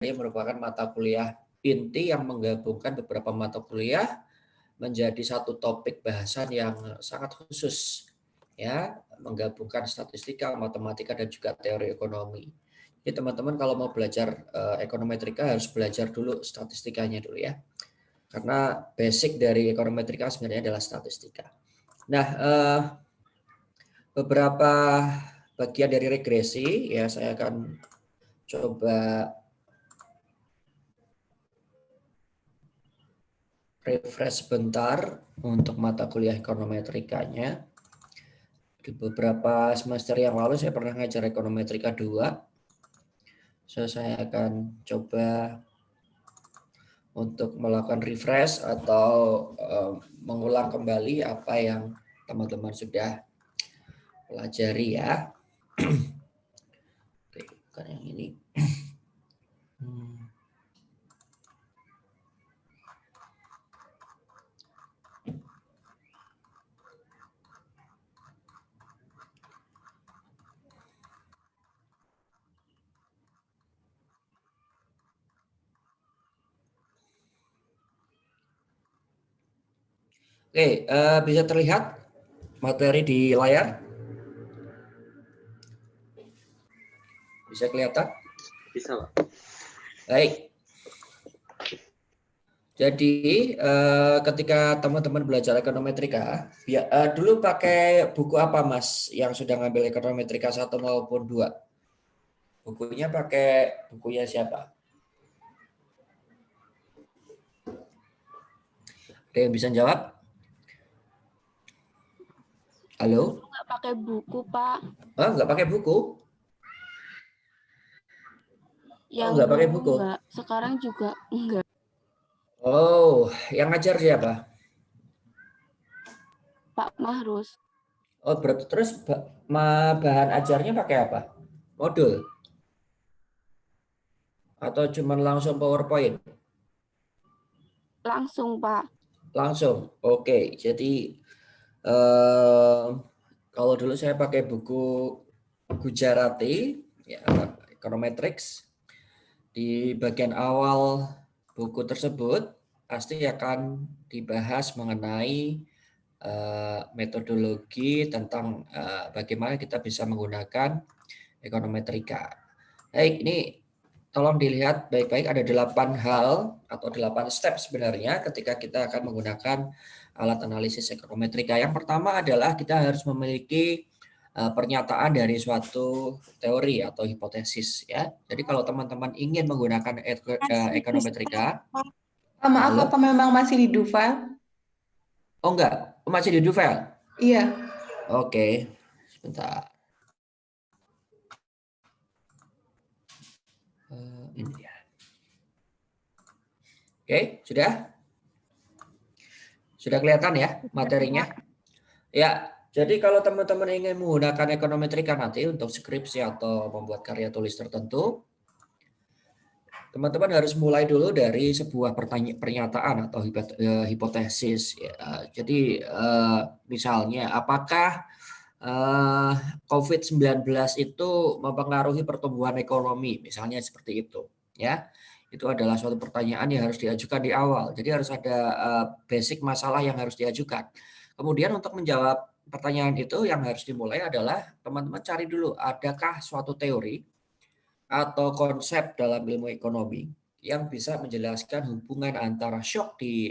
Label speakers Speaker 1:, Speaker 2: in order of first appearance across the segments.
Speaker 1: merupakan mata kuliah inti yang menggabungkan beberapa mata kuliah menjadi satu topik bahasan yang sangat khusus, ya, menggabungkan statistika, matematika, dan juga teori ekonomi. Jadi teman-teman kalau mau belajar ekonometrika harus belajar dulu statistikanya dulu ya, karena basic dari ekonometrika sebenarnya adalah statistika. Nah, beberapa bagian dari regresi ya saya akan coba refresh sebentar untuk mata kuliah ekonometrikanya. Di beberapa semester yang lalu saya pernah ngajar ekonometrika 2. So, saya akan coba untuk melakukan refresh atau mengulang kembali apa yang teman-teman sudah pelajari ya. Oke, bukan yang ini. Oke, bisa terlihat materi di layar? Bisa kelihatan?
Speaker 2: Bisa, Pak.
Speaker 1: Baik. Jadi ketika teman-teman belajar ekonometrika, dulu pakai buku apa Mas yang sudah ngambil ekonometrika 1 maupun 2? Bukunya pakai bukunya siapa? Ada yang bisa jawab? Halo?
Speaker 3: Nggak pakai buku, Pak.
Speaker 1: Oh, nggak pakai buku?
Speaker 3: Yang
Speaker 1: nggak pakai
Speaker 3: dulu
Speaker 1: buku?
Speaker 3: Enggak, sekarang juga enggak.
Speaker 1: Oh, yang ngajar siapa?
Speaker 3: Pak Mahrus.
Speaker 1: Oh, berarti terus bahan ajarnya pakai apa? Modul? Atau cuma langsung PowerPoint?
Speaker 3: Langsung, Pak.
Speaker 1: Langsung. Oke, jadi kalau dulu saya pakai buku Gujarati, ya, Econometrics. Di bagian awal buku tersebut pasti akan dibahas mengenai metodologi tentang bagaimana kita bisa menggunakan ekonometrika. Baik, ini tolong dilihat baik-baik, ada 8 hal atau 8 step sebenarnya ketika kita akan menggunakan alat analisis ekonometrika. Yang pertama adalah kita harus memiliki pernyataan dari suatu teori atau hipotesis ya. Jadi kalau teman-teman ingin menggunakan ekonometrika,
Speaker 4: maaf,
Speaker 1: halo?
Speaker 4: apa memang masih di Duval?
Speaker 1: Oh enggak, masih di Duvel?
Speaker 4: Iya.
Speaker 1: Oke, sebentar. Ini dia. Oke, sudah? Sudah kelihatan ya materinya? Ya, jadi kalau teman-teman ingin menggunakan ekonometrika nanti untuk skripsi atau membuat karya tulis tertentu, teman-teman harus mulai dulu dari sebuah pernyataan atau hipotesis. Ya. Jadi misalnya, apakah COVID-19 itu mempengaruhi pertumbuhan ekonomi? Misalnya seperti itu. Ya, itu adalah suatu pertanyaan yang harus diajukan di awal. Jadi harus ada basic masalah yang harus diajukan. Kemudian untuk menjawab pertanyaan itu yang harus dimulai adalah teman-teman cari dulu adakah suatu teori atau konsep dalam ilmu ekonomi yang bisa menjelaskan hubungan antara shock di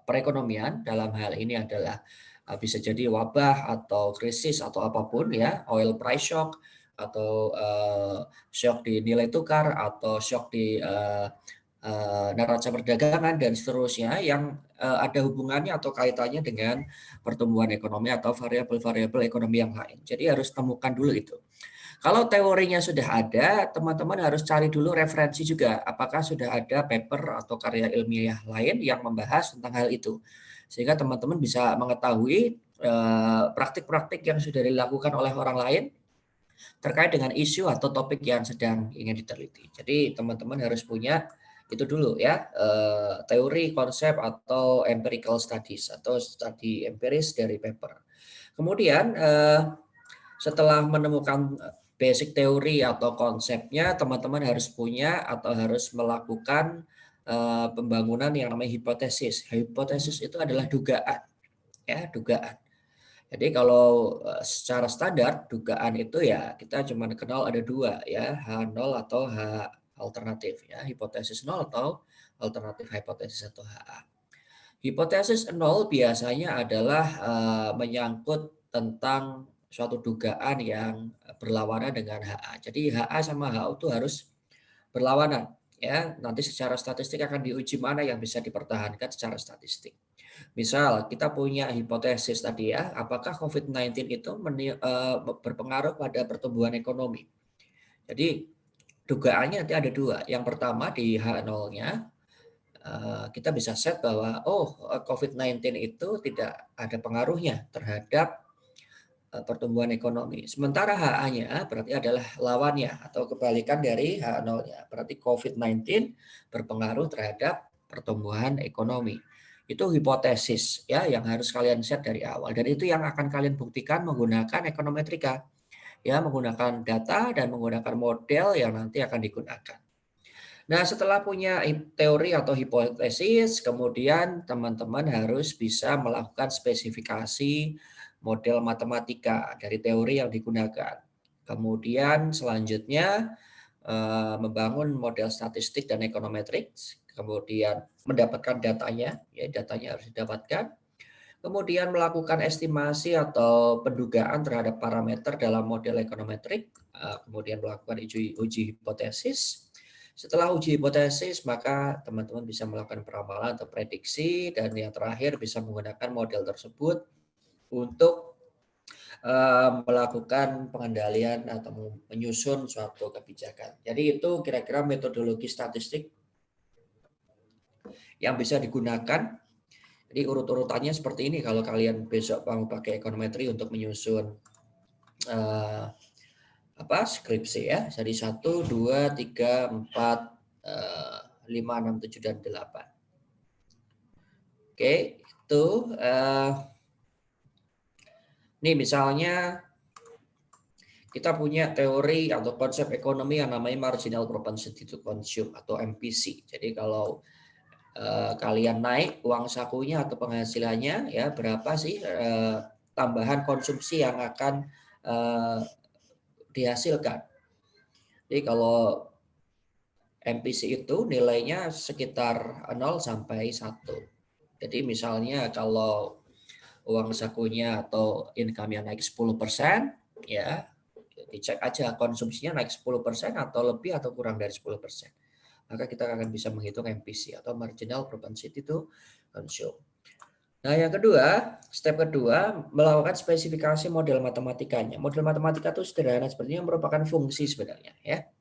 Speaker 1: perekonomian, dalam hal ini adalah bisa jadi wabah atau krisis atau apapun ya, oil price shock atau shock di nilai tukar atau shock di neraca perdagangan dan seterusnya yang ada hubungannya atau kaitannya dengan pertumbuhan ekonomi atau variabel-variabel ekonomi yang lain. Jadi harus temukan dulu itu. Kalau teorinya sudah ada, teman-teman harus cari dulu referensi juga. Apakah sudah ada paper atau karya ilmiah lain yang membahas tentang hal itu. Sehingga teman-teman bisa mengetahui praktik-praktik yang sudah dilakukan oleh orang lain terkait dengan isu atau topik yang sedang ingin diteliti. Jadi teman-teman harus punya itu dulu ya, teori, konsep, atau empirical studies atau studi empiris dari paper. Kemudian setelah menemukan basic teori atau konsepnya teman-teman harus punya atau harus melakukan pembangunan yang namanya hipotesis. Hipotesis itu adalah dugaan, ya, dugaan. Jadi kalau secara standar dugaan itu ya kita cuma kenal ada dua ya, H0 atau H alternatif ya, hipotesis 0 atau alternatif hipotesis atau HA. Hipotesis 0 biasanya adalah menyangkut tentang suatu dugaan yang berlawanan dengan HA. Jadi HA sama HO itu harus berlawanan ya. Nanti secara statistik akan diuji mana yang bisa dipertahankan secara statistik. Misal kita punya hipotesis tadi ya, apakah COVID-19 itu berpengaruh pada pertumbuhan ekonomi. Jadi dugaannya nanti ada dua. Yang pertama di H0-nya kita bisa set bahwa COVID-19 itu tidak ada pengaruhnya terhadap pertumbuhan ekonomi. Sementara HA-nya berarti adalah lawannya atau kebalikan dari H0-nya. Berarti COVID-19 berpengaruh terhadap pertumbuhan ekonomi. Itu hipotesis ya yang harus kalian set dari awal, dan itu yang akan kalian buktikan menggunakan ekonometrika. Ya, menggunakan data dan menggunakan model yang nanti akan digunakan. Nah, setelah punya teori atau hipotesis, kemudian teman-teman harus bisa melakukan spesifikasi model matematika dari teori yang digunakan. Kemudian selanjutnya membangun model statistik dan ekonometrik, kemudian mendapatkan datanya, ya datanya harus didapatkan. Kemudian melakukan estimasi atau pendugaan terhadap parameter dalam model ekonometrik, kemudian melakukan uji hipotesis. Setelah uji hipotesis, maka teman-teman bisa melakukan peramalan atau prediksi, dan yang terakhir bisa menggunakan model tersebut untuk melakukan pengendalian atau menyusun suatu kebijakan. Jadi itu kira-kira metodologi statistik yang bisa digunakan. Jadi urut-urutannya seperti ini kalau kalian besok mau pakai ekonometri untuk menyusun skripsi ya. Jadi 1, 2, 3, 4, 5, 6, 7, dan 8. Oke, itu nih misalnya kita punya teori atau konsep ekonomi yang namanya marginal propensity to consume atau MPC. Jadi kalau kalian naik uang sakunya atau penghasilannya ya berapa sih tambahan konsumsi yang akan dihasilkan. Jadi kalau MPC itu nilainya sekitar 0 sampai 1. Jadi misalnya kalau uang sakunya atau income-nya naik 10%, ya dicek aja konsumsinya naik 10% atau lebih atau kurang dari 10%. Maka kita akan bisa menghitung MPC atau marginal propensity to consume. Nah, yang kedua, step kedua, melakukan spesifikasi model matematikanya. Model matematika itu sederhana sebenarnya merupakan fungsi sebenarnya ya.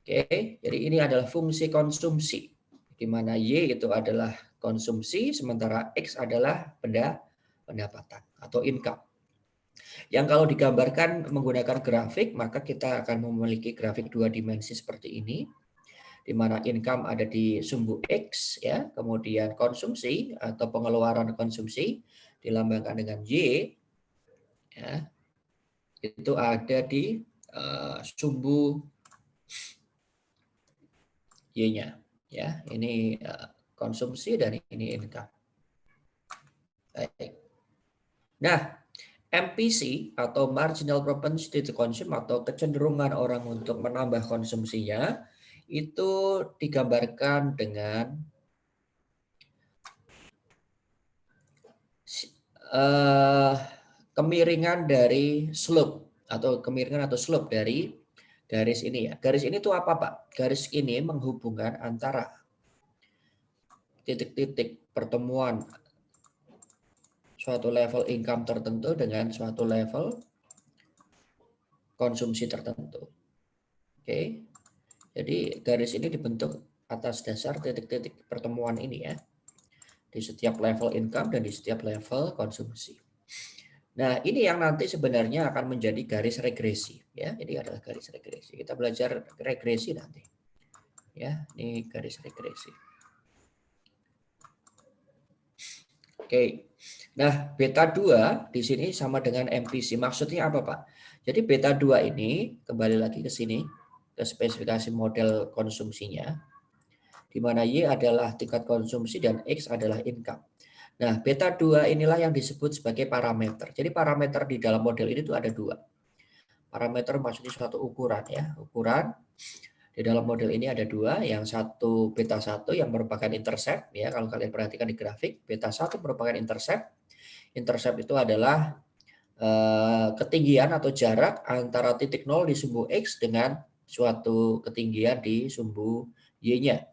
Speaker 1: Oke, jadi ini adalah fungsi konsumsi, di mana Y itu adalah konsumsi, sementara X adalah pendapatan atau income. Yang kalau digambarkan menggunakan grafik, maka kita akan memiliki grafik 2 dimensi seperti ini, di mana income ada di sumbu X, ya, kemudian konsumsi atau pengeluaran konsumsi dilambangkan dengan Y, ya, itu ada di sumbu Y-nya, ya, ini konsumsi dan ini income. Baik. Nah, MPC atau marginal propensity to consume atau kecenderungan orang untuk menambah konsumsinya itu digambarkan dengan kemiringan dari slope atau kemiringan atau slope dari garis ini ya. Garis ini tuh apa Pak? Garis ini menghubungkan antara titik-titik pertemuan suatu level income tertentu dengan suatu level konsumsi tertentu. Oke. Jadi garis ini dibentuk atas dasar titik-titik pertemuan ini ya. Di setiap level income dan di setiap level konsumsi. Nah, ini yang nanti sebenarnya akan menjadi garis regresi ya. Ini adalah garis regresi. Kita belajar regresi nanti. Ya, ini garis regresi. Oke. Nah, beta 2 di sini sama dengan MPC. Maksudnya apa, Pak? Jadi beta 2 ini kembali lagi ke sini ke spesifikasi model konsumsinya, di mana Y adalah tingkat konsumsi dan X adalah income. Nah, beta 2 inilah yang disebut sebagai parameter. Jadi parameter di dalam model ini tuh ada 2. Parameter maksudnya suatu ukuran ya, ukuran. Di dalam model ini ada 2, yang satu beta 1 yang merupakan intercept ya, kalau kalian perhatikan di grafik, beta 1 merupakan intercept. Intercept itu adalah ketinggian atau jarak antara titik 0 di sumbu X dengan suatu ketinggian di sumbu Y-nya.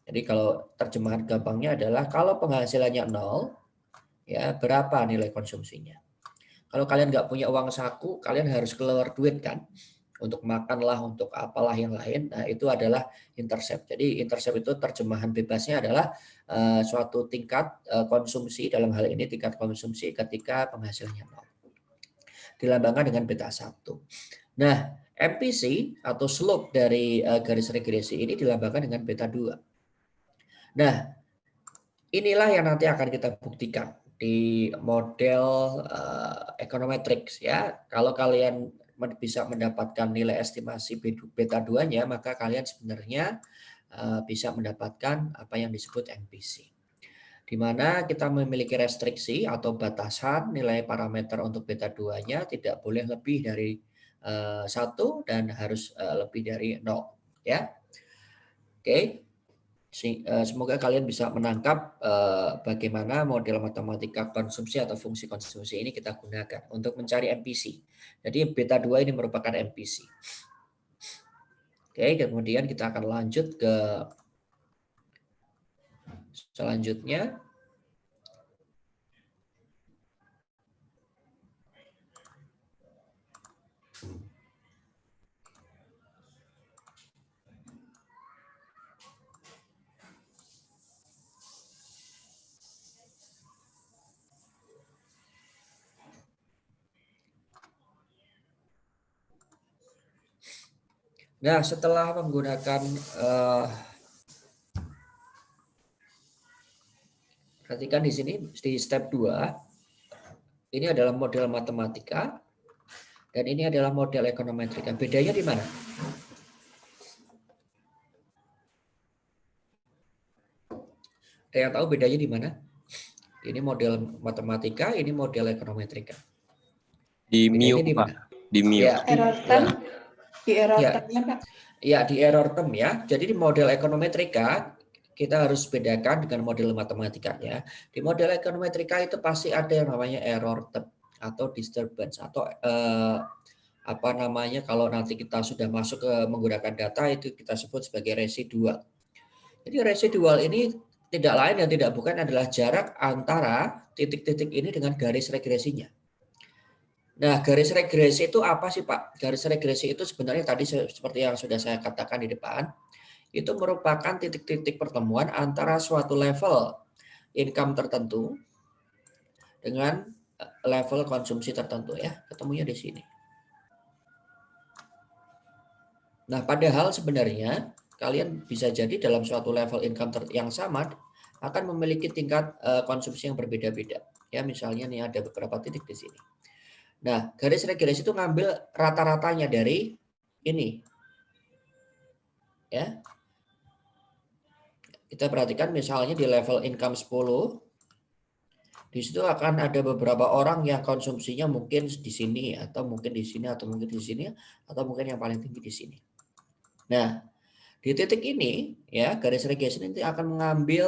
Speaker 1: Jadi kalau terjemahan gampangnya adalah kalau penghasilannya 0, ya berapa nilai konsumsinya. Kalau kalian nggak punya uang saku, kalian harus keluar duit kan, untuk makan lah, untuk apalah yang lain. Nah itu adalah intercept. Jadi intercept itu terjemahan bebasnya adalah suatu tingkat konsumsi, dalam hal ini tingkat konsumsi ketika penghasilannya 0. Dilambangkan dengan beta 1. Nah, MPC atau slope dari garis regresi ini dilambangkan dengan beta 2. Nah, inilah yang nanti akan kita buktikan di model econometrics ya. Kalau kalian bisa mendapatkan nilai estimasi beta 2-nya, maka kalian sebenarnya bisa mendapatkan apa yang disebut MPC. Di mana kita memiliki restriksi atau batasan nilai parameter untuk beta 2-nya tidak boleh lebih dari 1 dan harus lebih dari 0 ya. Oke. Semoga kalian bisa menangkap bagaimana model matematika konsumsi atau fungsi konsumsi ini kita gunakan untuk mencari MPC. Jadi beta 2 ini merupakan MPC. Oke, kemudian kita akan lanjut ke selanjutnya. Nah, setelah menggunakan perhatikan di sini di step 2 ini adalah model matematika dan ini adalah model ekonometrika. Bedanya di mana? Ada yang tahu bedanya di mana? Ini model matematika, ini model ekonometrika.
Speaker 2: Di
Speaker 1: Bedanya
Speaker 2: Mio,
Speaker 1: di
Speaker 2: Pak.
Speaker 1: mana?
Speaker 2: Di Mio.
Speaker 1: Ya,
Speaker 4: Error term, di error
Speaker 1: Ya.
Speaker 4: termnya, Pak.
Speaker 1: Ya, di error term ya. Jadi di model ekonometrika kita harus bedakan dengan model matematika ya. Di model ekonometrika itu pasti ada yang namanya error term atau disturbance atau apa namanya kalau nanti kita sudah masuk ke menggunakan data itu kita sebut sebagai residual. Jadi residual ini tidak lain dan tidak bukan adalah jarak antara titik-titik ini dengan garis regresinya. Nah, garis regresi itu apa sih, Pak? Garis regresi itu sebenarnya tadi seperti yang sudah saya katakan di depan, itu merupakan titik-titik pertemuan antara suatu level income tertentu dengan level konsumsi tertentu ya. Ketemunya di sini. Nah, padahal sebenarnya kalian bisa jadi dalam suatu level income yang sama akan memiliki tingkat konsumsi yang berbeda-beda. Ya, misalnya nih ada beberapa titik di sini. Nah, garis regresi itu ngambil rata-ratanya dari ini. Ya. Kita perhatikan misalnya di level income 10, di situ akan ada beberapa orang yang konsumsinya mungkin di sini atau mungkin di sini atau mungkin di sini atau mungkin yang paling tinggi di sini. Nah, di titik ini ya garis regresi ini akan mengambil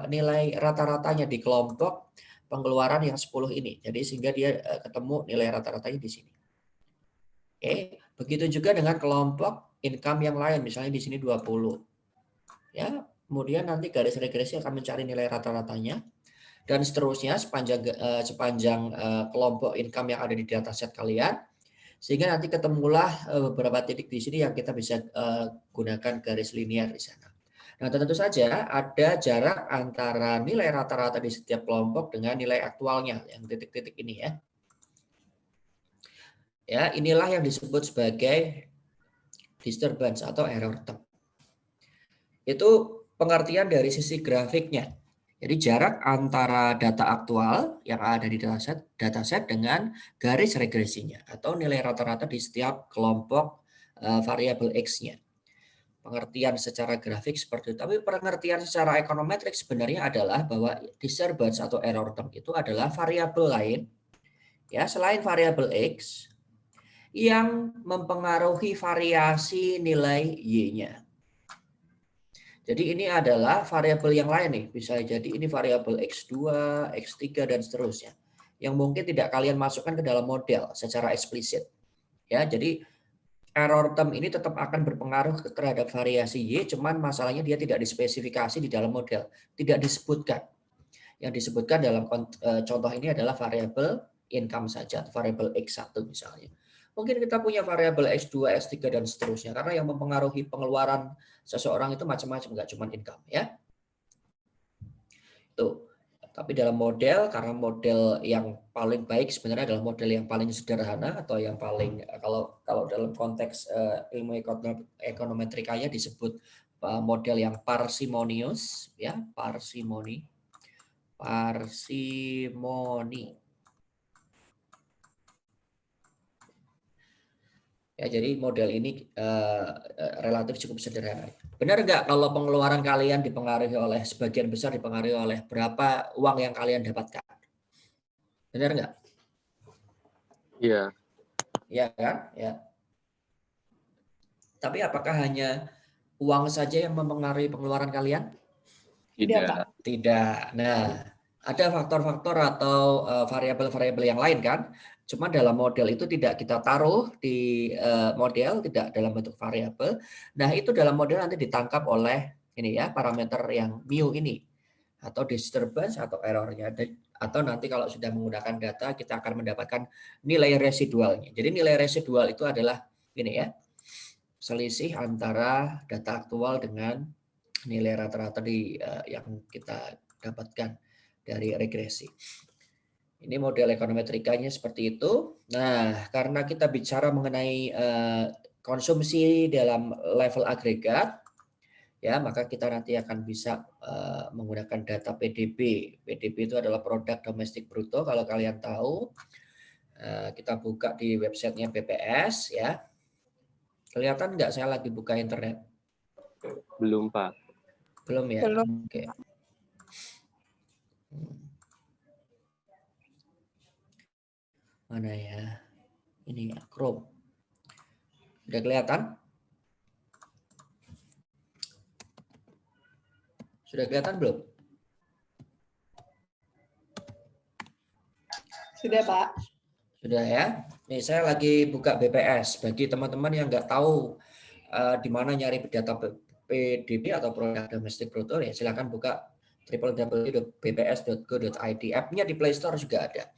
Speaker 1: nilai rata-ratanya di kelompok pengeluaran yang 10 ini. Jadi sehingga dia ketemu nilai rata-ratanya di sini. Oke, begitu juga dengan kelompok income yang lain, misalnya di sini 20. Ya, kemudian nanti garis regresi akan mencari nilai rata-ratanya dan seterusnya sepanjang kelompok income yang ada di dataset kalian. Sehingga nanti ketemulah beberapa titik di sini yang kita bisa gunakan garis linear di sana. Nah, tentu saja ada jarak antara nilai rata-rata di setiap kelompok dengan nilai aktualnya, yang titik-titik ini ya. Ya, inilah yang disebut sebagai disturbance atau error term. Itu pengertian dari sisi grafiknya. Jadi jarak antara data aktual yang ada di dataset dengan garis regresinya atau nilai rata-rata di setiap kelompok variabel X-nya. Pengertian secara grafik seperti itu. Tapi pengertian secara ekonometrik sebenarnya adalah bahwa disturbance atau error term itu adalah variabel lain ya selain variabel X yang mempengaruhi variasi nilai Y-nya. Jadi ini adalah variabel yang lain nih. Bisa jadi ini variabel X2, X3 dan seterusnya. Yang mungkin tidak kalian masukkan ke dalam model secara eksplisit. Ya, jadi error term ini tetap akan berpengaruh terhadap variasi Y, cuman masalahnya dia tidak dispesifikasi di dalam model, tidak disebutkan. Yang disebutkan dalam contoh ini adalah variabel income saja, variabel X1 misalnya. Mungkin kita punya variabel X2, X3 dan seterusnya karena yang mempengaruhi pengeluaran seseorang itu macam-macam, nggak cuma income ya. Tuh. Tapi dalam model, karena model yang paling baik sebenarnya adalah model yang paling sederhana atau yang paling kalau dalam konteks ilmu ekonometrikanya disebut model yang parsimonius ya, parsimoni. Ya, jadi model ini relatif cukup sederhana. Benar nggak kalau pengeluaran kalian dipengaruhi oleh sebagian besar dipengaruhi oleh berapa uang yang kalian dapatkan? Benar nggak?
Speaker 2: Iya.
Speaker 1: Iya kan? Ya. Tapi apakah hanya uang saja yang mempengaruhi pengeluaran kalian?
Speaker 4: Tidak, Pak.
Speaker 1: Tidak. Nah, ada faktor-faktor atau variabel-variabel yang lain kan? Cuma dalam model itu tidak kita taruh di model, tidak dalam bentuk variabel. Nah, itu dalam model nanti ditangkap oleh ini ya, parameter yang mu ini atau disturbance atau errornya. Atau nanti kalau sudah menggunakan data kita akan mendapatkan nilai residualnya. Jadi nilai residual itu adalah ini ya, selisih antara data aktual dengan nilai rata-rata yang kita dapatkan dari regresi. Ini model ekonometrikanya seperti itu. Nah, karena kita bicara mengenai konsumsi dalam level agregat, ya maka kita nanti akan bisa menggunakan data PDB. PDB itu adalah produk domestik bruto. Kalau kalian tahu, kita buka di websitenya BPS, ya. Kelihatan nggak saya lagi buka internet?
Speaker 2: Belum, Pak.
Speaker 1: Belum ya?
Speaker 4: Belum.
Speaker 1: Oke. Mana ya? Ini ya, Chrome. Sudah kelihatan? Sudah kelihatan belum?
Speaker 4: Sudah, Pak.
Speaker 1: Sudah ya. Nih saya lagi buka BPS. Bagi teman-teman yang nggak tahu di mana nyari data PDB atau produk domestik bruto, ya silakan buka www.bps.go.id. App-nya di Play Store juga ada.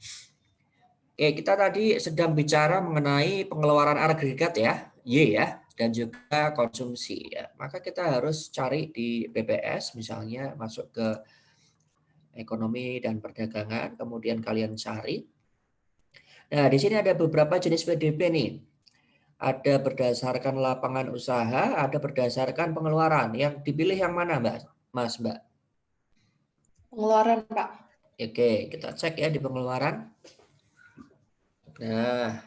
Speaker 1: Oke, kita tadi sedang bicara mengenai pengeluaran agregat ya, Y ya, dan juga konsumsi ya. Maka kita harus cari di BPS, misalnya masuk ke ekonomi dan perdagangan, kemudian kalian cari. Nah, di sini ada beberapa jenis PDB nih. Ada berdasarkan lapangan usaha, ada berdasarkan pengeluaran. Yang dipilih yang mana, Mbak? Mbak?
Speaker 4: Pengeluaran, Pak.
Speaker 1: Oke, kita cek ya di pengeluaran. Nah,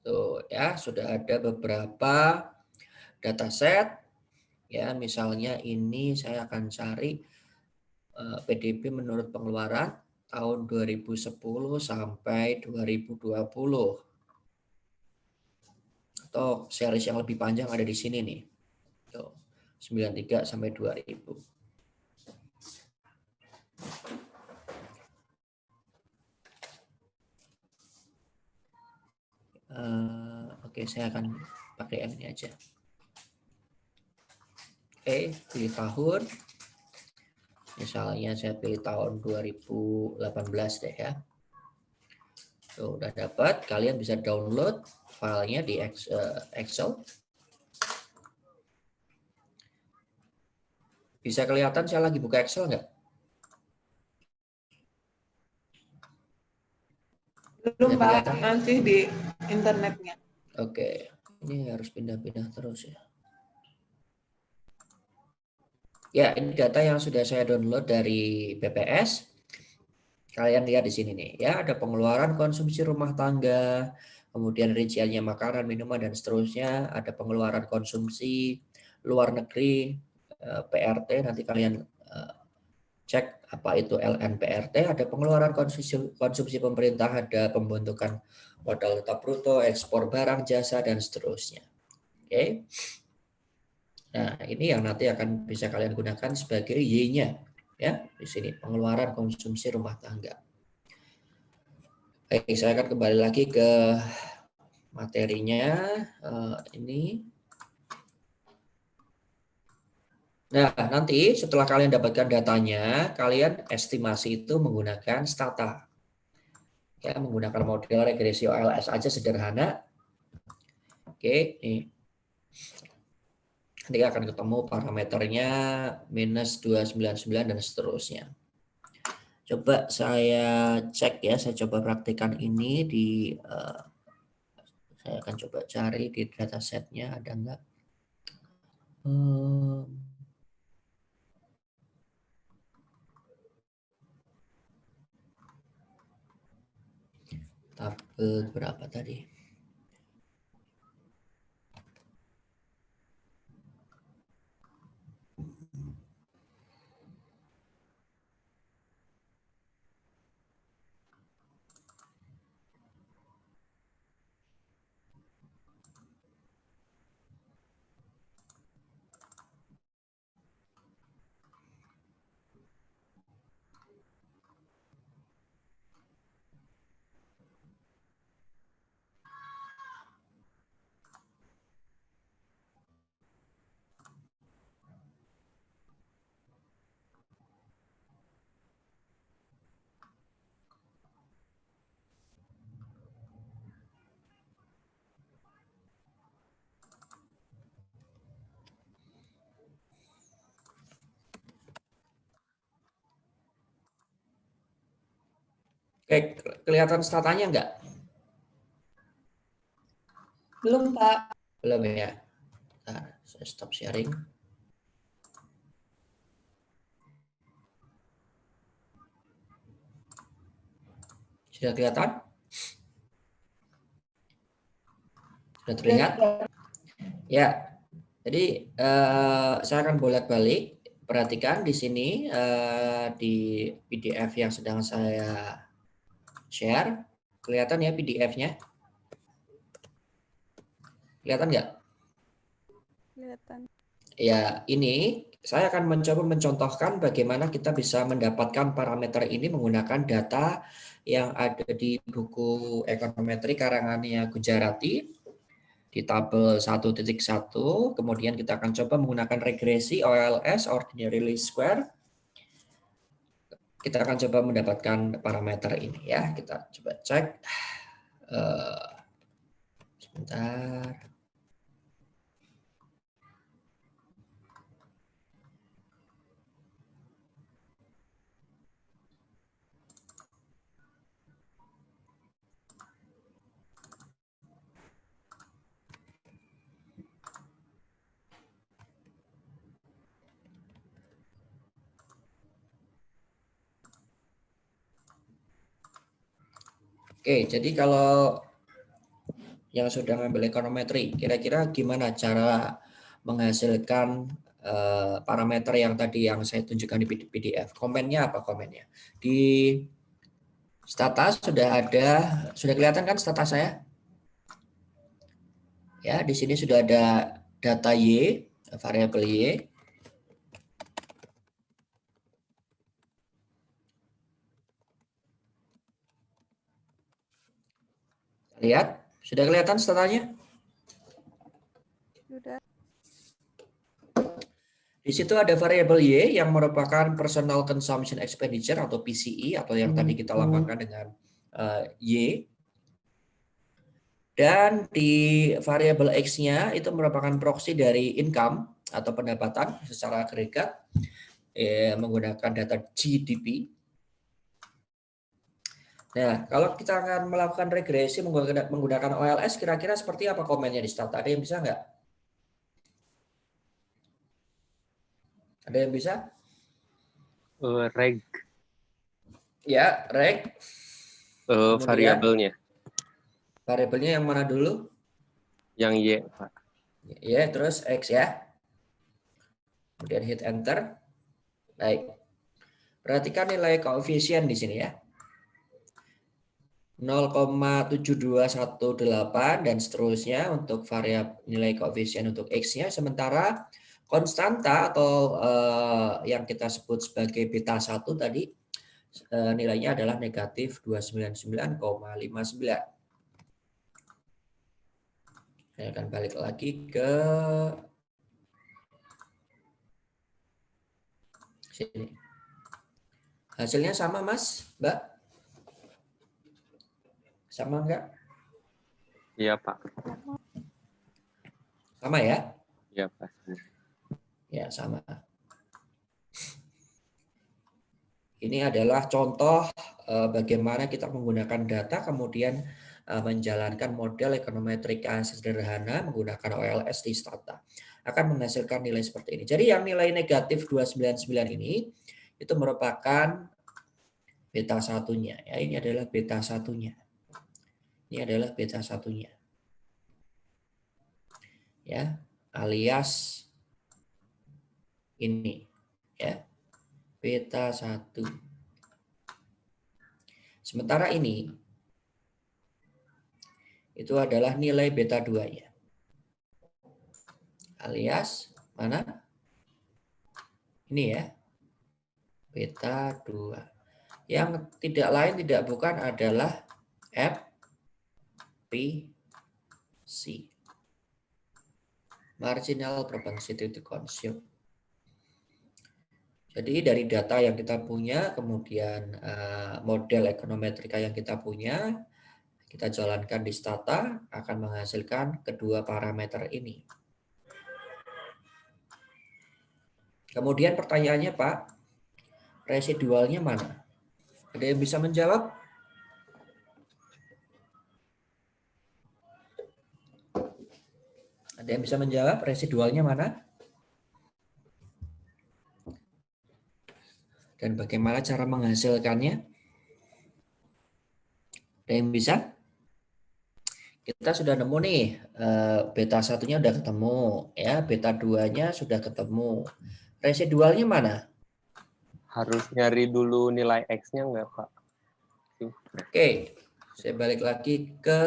Speaker 1: tuh ya sudah ada beberapa dataset. Ya, misalnya ini saya akan cari PDB menurut pengeluaran tahun 2010 sampai 2020. Atau series yang lebih panjang ada di sini nih. Tuh, 93 sampai 2000. Oke, saya akan pakai yang ini aja. Oke, pilih tahun. Misalnya saya pilih tahun 2018 deh ya. Tuh, udah dapat. Kalian bisa download filenya di Excel. Bisa kelihatan saya lagi buka Excel nggak?
Speaker 4: Belum, Pak. Nanti di internetnya.
Speaker 1: Oke, ini harus pindah-pindah terus ya. Ya, ini data yang sudah saya download dari BPS. Kalian lihat di sini nih, ya, ada pengeluaran konsumsi rumah tangga, kemudian rinciannya makanan, minuman, dan seterusnya. Ada pengeluaran konsumsi luar negeri, PRT, nanti kalian cek apa itu LNPRT, ada pengeluaran konsumsi pemerintah, ada pembentukan modal tetap bruto, ekspor barang, jasa, dan seterusnya. Oke. Nah, ini yang nanti akan bisa kalian gunakan sebagai Y-nya, ya, di sini pengeluaran konsumsi rumah tangga. Baik, saya akan kembali lagi ke materinya. Ini. Nah, nanti setelah kalian dapatkan datanya, kalian estimasi itu menggunakan stata. Ya, menggunakan model regresi OLS aja sederhana. Oke, nih. Nanti akan ketemu parameternya minus 299 dan seterusnya. Coba saya cek ya, saya coba praktikkan ini di, saya akan coba cari di datasetnya ada enggak. Tabel berapa tadi? Oke, kelihatan statanya enggak?
Speaker 4: Belum, Pak.
Speaker 1: Belum ya. Nah, saya stop sharing. Sudah kelihatan? Sudah terlihat? Ya. Jadi saya akan bolak-balik. Perhatikan di sini di PDF yang sedang saya share. Kelihatan ya PDF-nya? Kelihatan nggak?
Speaker 3: Kelihatan.
Speaker 1: Ya, ini saya akan mencoba mencontohkan bagaimana kita bisa mendapatkan parameter ini menggunakan data yang ada di buku ekonometri karangannya Gujarati di tabel 1.1. Kemudian kita akan coba menggunakan regresi OLS, Ordinary Least Square. Kita akan coba mendapatkan parameter ini ya. Kita coba cek. Sebentar. Oke, jadi kalau yang sudah ngambil ekonometri, kira-kira gimana cara menghasilkan parameter yang tadi yang saya tunjukkan di PDF? Komennya apa komennya? Di stata sudah ada, sudah kelihatan kan stata saya? Ya, di sini sudah ada data Y, variabel Y. Lihat, sudah kelihatan statanya?
Speaker 3: Sudah.
Speaker 1: Di situ ada variabel Y yang merupakan personal consumption expenditure atau PCE atau yang tadi kita lambangkan dengan Y. Dan di variabel X-nya itu merupakan proxy dari income atau pendapatan secara agregat menggunakan data GDP. Nah, kalau kita akan melakukan regresi menggunakan OLS, kira-kira seperti apa komennya di stata? Ada yang bisa nggak? Ada yang bisa?
Speaker 2: Reg,
Speaker 1: Ya, reg. Kemudian
Speaker 2: variabelnya,
Speaker 1: variabelnya yang mana dulu?
Speaker 2: yang Y, Pak.
Speaker 1: Ya, terus X ya. Kemudian hit enter. Baik. Perhatikan nilai koefisien di sini ya. 0,7218 dan seterusnya untuk variabel nilai koefisien untuk X-nya. Sementara konstanta atau yang kita sebut sebagai beta 1 tadi nilainya adalah negatif 299,59. Saya akan balik lagi ke sini. Hasilnya sama Mas, Mbak? Sama enggak?
Speaker 2: Iya, Pak.
Speaker 1: Sama ya?
Speaker 2: Iya, Pak.
Speaker 1: Ya, sama. Ini adalah contoh bagaimana kita menggunakan data kemudian menjalankan model ekonometrika sederhana menggunakan OLS di Stata. Akan menghasilkan nilai seperti ini. Jadi yang nilai negatif 299 ini itu merupakan beta satunya. Ya, ini adalah beta satunya. Ini adalah beta satunya. Ya, alias ini. Ya. Beta 1. Sementara ini itu adalah nilai beta 2-nya. Alias mana? Ini ya. Beta 2. Yang tidak lain tidak bukan adalah FPC. Marginal propensity to consume. Jadi dari data yang kita punya, kemudian model ekonometrika yang kita punya, kita jalankan di Stata akan menghasilkan kedua parameter ini. Kemudian pertanyaannya Pak, residualnya mana? Ada yang bisa menjawab? Ada yang bisa menjawab residualnya mana? Dan bagaimana cara menghasilkannya? Ada yang bisa? Kita sudah nemu nih, beta 1-nya sudah ketemu, ya, beta 2-nya sudah ketemu. Residualnya mana?
Speaker 2: Harus nyari dulu nilai X-nya nggak, Pak?
Speaker 1: Oke, saya balik lagi ke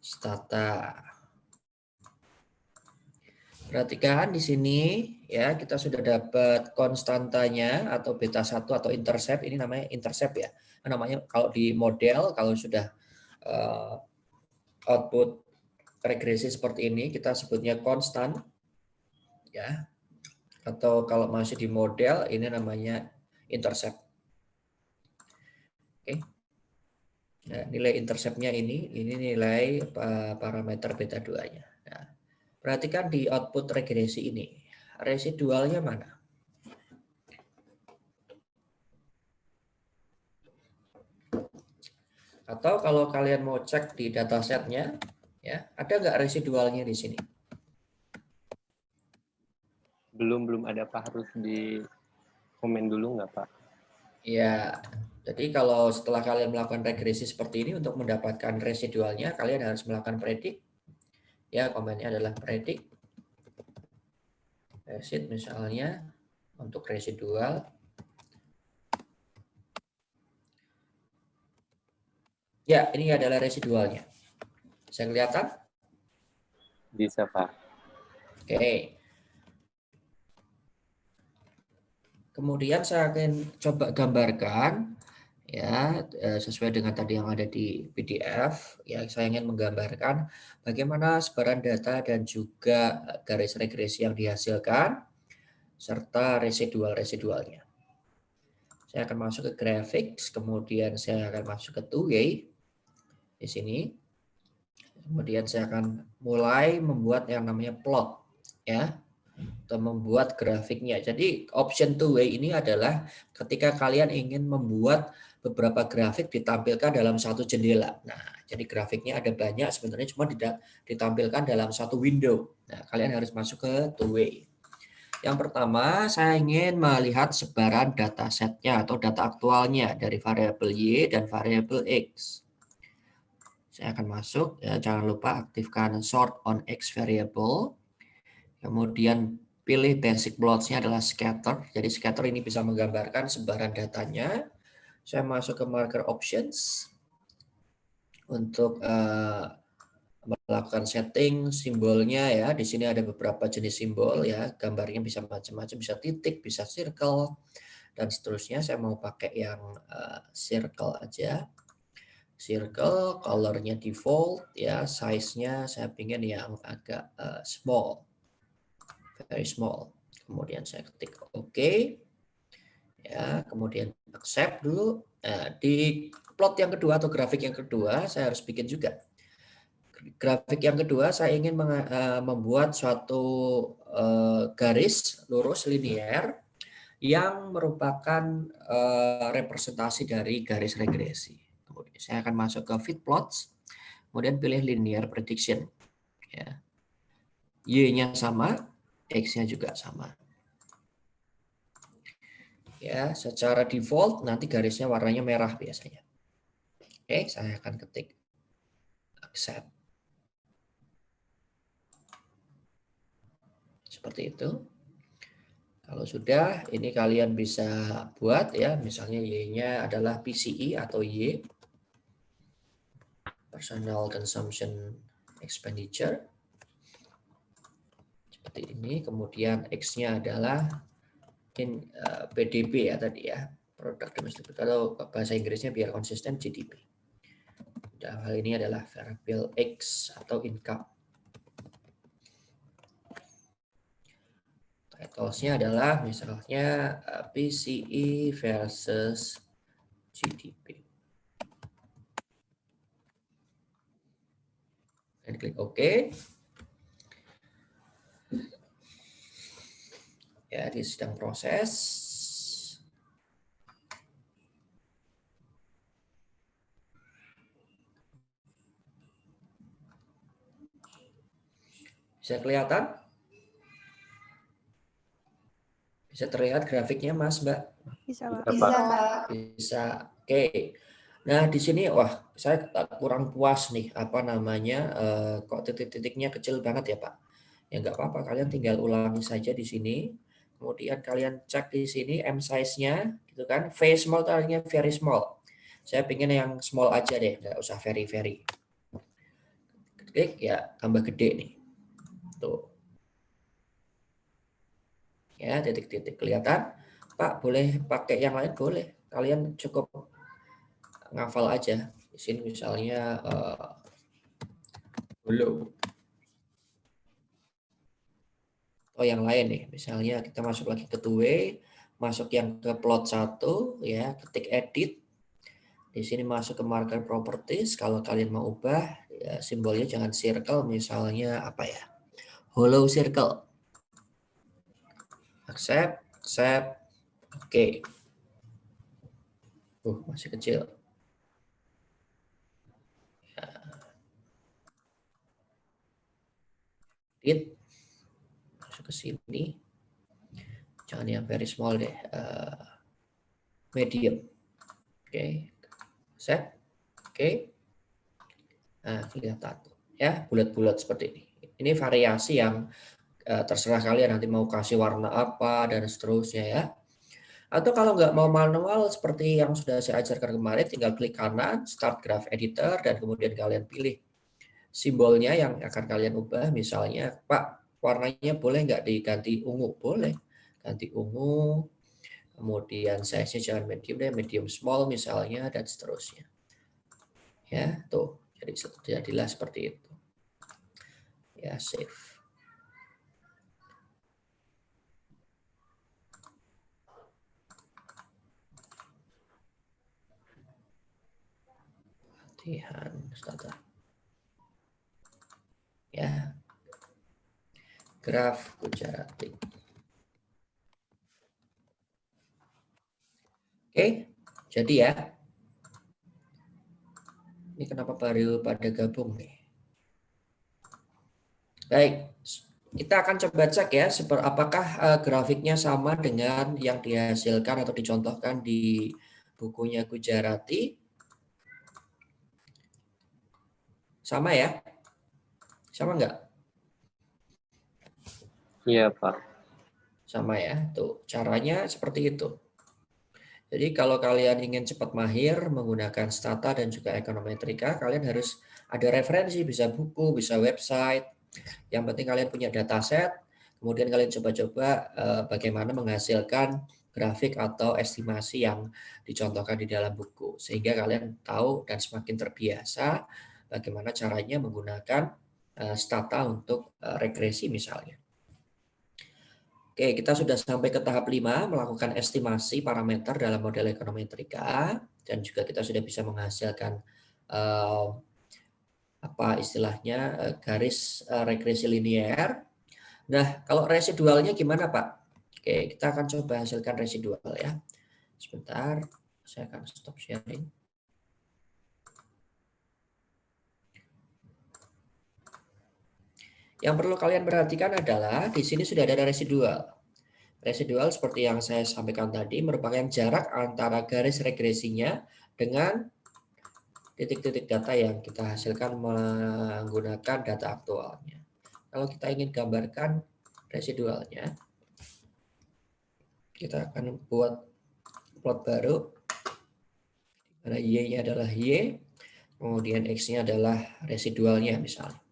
Speaker 1: Stata. Perhatikan di sini ya, kita sudah dapat konstantanya atau beta 1 atau intercept, ini namanya intercept ya. Namanya kalau di model kalau sudah output regresi seperti ini kita sebutnya konstan ya. Atau kalau masih di model ini namanya intercept. Oke. Nah, nilai interceptnya ini nilai parameter beta 2-nya. Nah, perhatikan di output regresi ini, residualnya mana? Atau kalau kalian mau cek di datasetnya, ya, ada nggak residualnya di sini?
Speaker 2: Belum ada, Pak. Harus di komen dulu nggak, Pak?
Speaker 1: Ya, jadi kalau setelah kalian melakukan regresi seperti ini untuk mendapatkan residualnya, kalian harus melakukan predik. Ya, komennya adalah predik. Resid misalnya untuk residual. Ya, ini adalah residualnya. Bisa kelihatan?
Speaker 2: Bisa, Pak.
Speaker 1: Oke. Kemudian saya akan coba gambarkan ya sesuai dengan tadi yang ada di PDF ya, saya ingin menggambarkan bagaimana sebaran data dan juga garis regresi yang dihasilkan serta residualnya. Saya akan masuk ke graphics, kemudian saya akan masuk ke two-way di sini. Kemudian saya akan mulai membuat yang namanya plot ya, atau membuat grafiknya. Jadi option two-way ini adalah ketika kalian ingin membuat beberapa grafik ditampilkan dalam satu jendela. Nah, jadi grafiknya ada banyak sebenarnya cuma tidak ditampilkan dalam satu window. Nah, kalian harus masuk ke two-way. Yang pertama, saya ingin melihat sebaran datasetnya atau data aktualnya dari variabel Y dan variabel X. Saya akan masuk, ya, jangan lupa aktifkan sort on X variable. Kemudian pilih basic plots-nya adalah scatter. Jadi scatter ini bisa menggambarkan sebaran datanya. Saya masuk ke marker options untuk melakukan setting simbolnya ya. Di sini ada beberapa jenis simbol ya. Gambarnya bisa macam-macam, bisa titik, bisa circle dan seterusnya. Saya mau pakai yang circle aja. Circle, colornya default ya, size-nya saya ingin yang agak small, very small. Kemudian saya ketik OK ya, kemudian accept dulu. Nah, di plot yang kedua atau grafik yang kedua saya harus bikin juga. Grafik yang kedua saya ingin membuat suatu garis lurus linear yang merupakan representasi dari garis regresi. Kemudian saya akan masuk ke fit plots, kemudian pilih linear prediction. Ya. Y-nya sama, X-nya juga sama. Ya, secara default nanti garisnya warnanya merah biasanya. Oke, saya akan ketik accept. Seperti itu. Kalau sudah, ini kalian bisa buat ya, misalnya Y-nya adalah PCE atau Y, Personal Consumption Expenditure. Seperti ini, kemudian X-nya adalah PDB ya tadi ya, Produk Domestik. Kalau bahasa Inggrisnya biar konsisten GDP. Dan hal ini adalah variable X atau income. Titles-nya adalah misalnya PCE versus GDP. Dan klik OK. Ya, dia sedang proses. Bisa kelihatan? Bisa terlihat grafiknya, Mas, Mbak?
Speaker 3: Bisa, Pak.
Speaker 1: Bisa. Oke. Nah, di sini wah, saya kurang puas nih, apa namanya? Kok titik-titiknya kecil banget ya, Pak? Ya nggak apa-apa, kalian tinggal ulangi saja di sini. Kemudian kalian cek di sini M size-nya, gitu kan? V small tadinya very small. Saya pengen yang small aja deh, nggak usah very. Klik ya, tambah gede nih. Tuh. Ya, titik-titik kelihatan. Pak, boleh pakai yang lain? Boleh. Kalian cukup ngafal aja. Di sini misalnya belum. Oh, yang lain nih. Misalnya kita masuk lagi ke two-way, masuk yang ke plot 1 ya, ketik edit. Di sini masuk ke marker properties. Kalau kalian mau ubah ya, simbolnya jangan circle, misalnya apa ya? Hollow circle. Accept. Oke. Masih kecil. Edit. Masuk ke sini. Jangan yang very small deh. Medium. Oke. Set. Oke. Nah, kelihatan ya, bulat-bulat seperti ini. Ini variasi yang terserah kalian nanti mau kasih warna apa dan seterusnya ya. Atau kalau nggak mau manual seperti yang sudah saya ajarkan kemarin, tinggal klik kanan, start graph editor, dan kemudian kalian pilih simbolnya yang akan kalian ubah. Misalnya, Pak, warnanya boleh nggak diganti ungu? Boleh, ganti ungu. Kemudian size-nya jangan medium deh, medium small misalnya, dan seterusnya. Ya, tuh. Jadi jadilah seperti itu. Ya, save. Latihan starter. Ya. Graf Gujarati. Oke, jadi ya. Ini kenapa baru pada gabung nih? Baik, kita akan coba cek ya, apakah grafiknya sama dengan yang dihasilkan atau dicontohkan di bukunya Gujarati. Sama ya? Sama nggak?
Speaker 2: Iya, Pak.
Speaker 1: Sama ya. Tuh, caranya seperti itu. Jadi kalau kalian ingin cepat mahir menggunakan stata dan juga ekonometrika, kalian harus ada referensi, bisa buku, bisa website. Yang penting kalian punya dataset, kemudian kalian coba-coba bagaimana menghasilkan grafik atau estimasi yang dicontohkan di dalam buku. Sehingga kalian tahu dan semakin terbiasa bagaimana caranya menggunakan stata untuk regresi misalnya. Oke, kita sudah sampai ke tahap 5, melakukan estimasi parameter dalam model ekonometrika, dan juga kita sudah bisa menghasilkan apa istilahnya garis regresi linear. Nah, kalau residualnya gimana, Pak? Oke, kita akan coba hasilkan residual ya. Sebentar, saya akan stop sharing. Yang perlu kalian perhatikan adalah di sini sudah ada residual. Residual seperti yang saya sampaikan tadi merupakan jarak antara garis regresinya dengan titik-titik data yang kita hasilkan menggunakan data aktualnya. Kalau kita ingin gambarkan residualnya, kita akan buat plot baru, mana Y-nya adalah Y, kemudian X-nya adalah residualnya misalnya.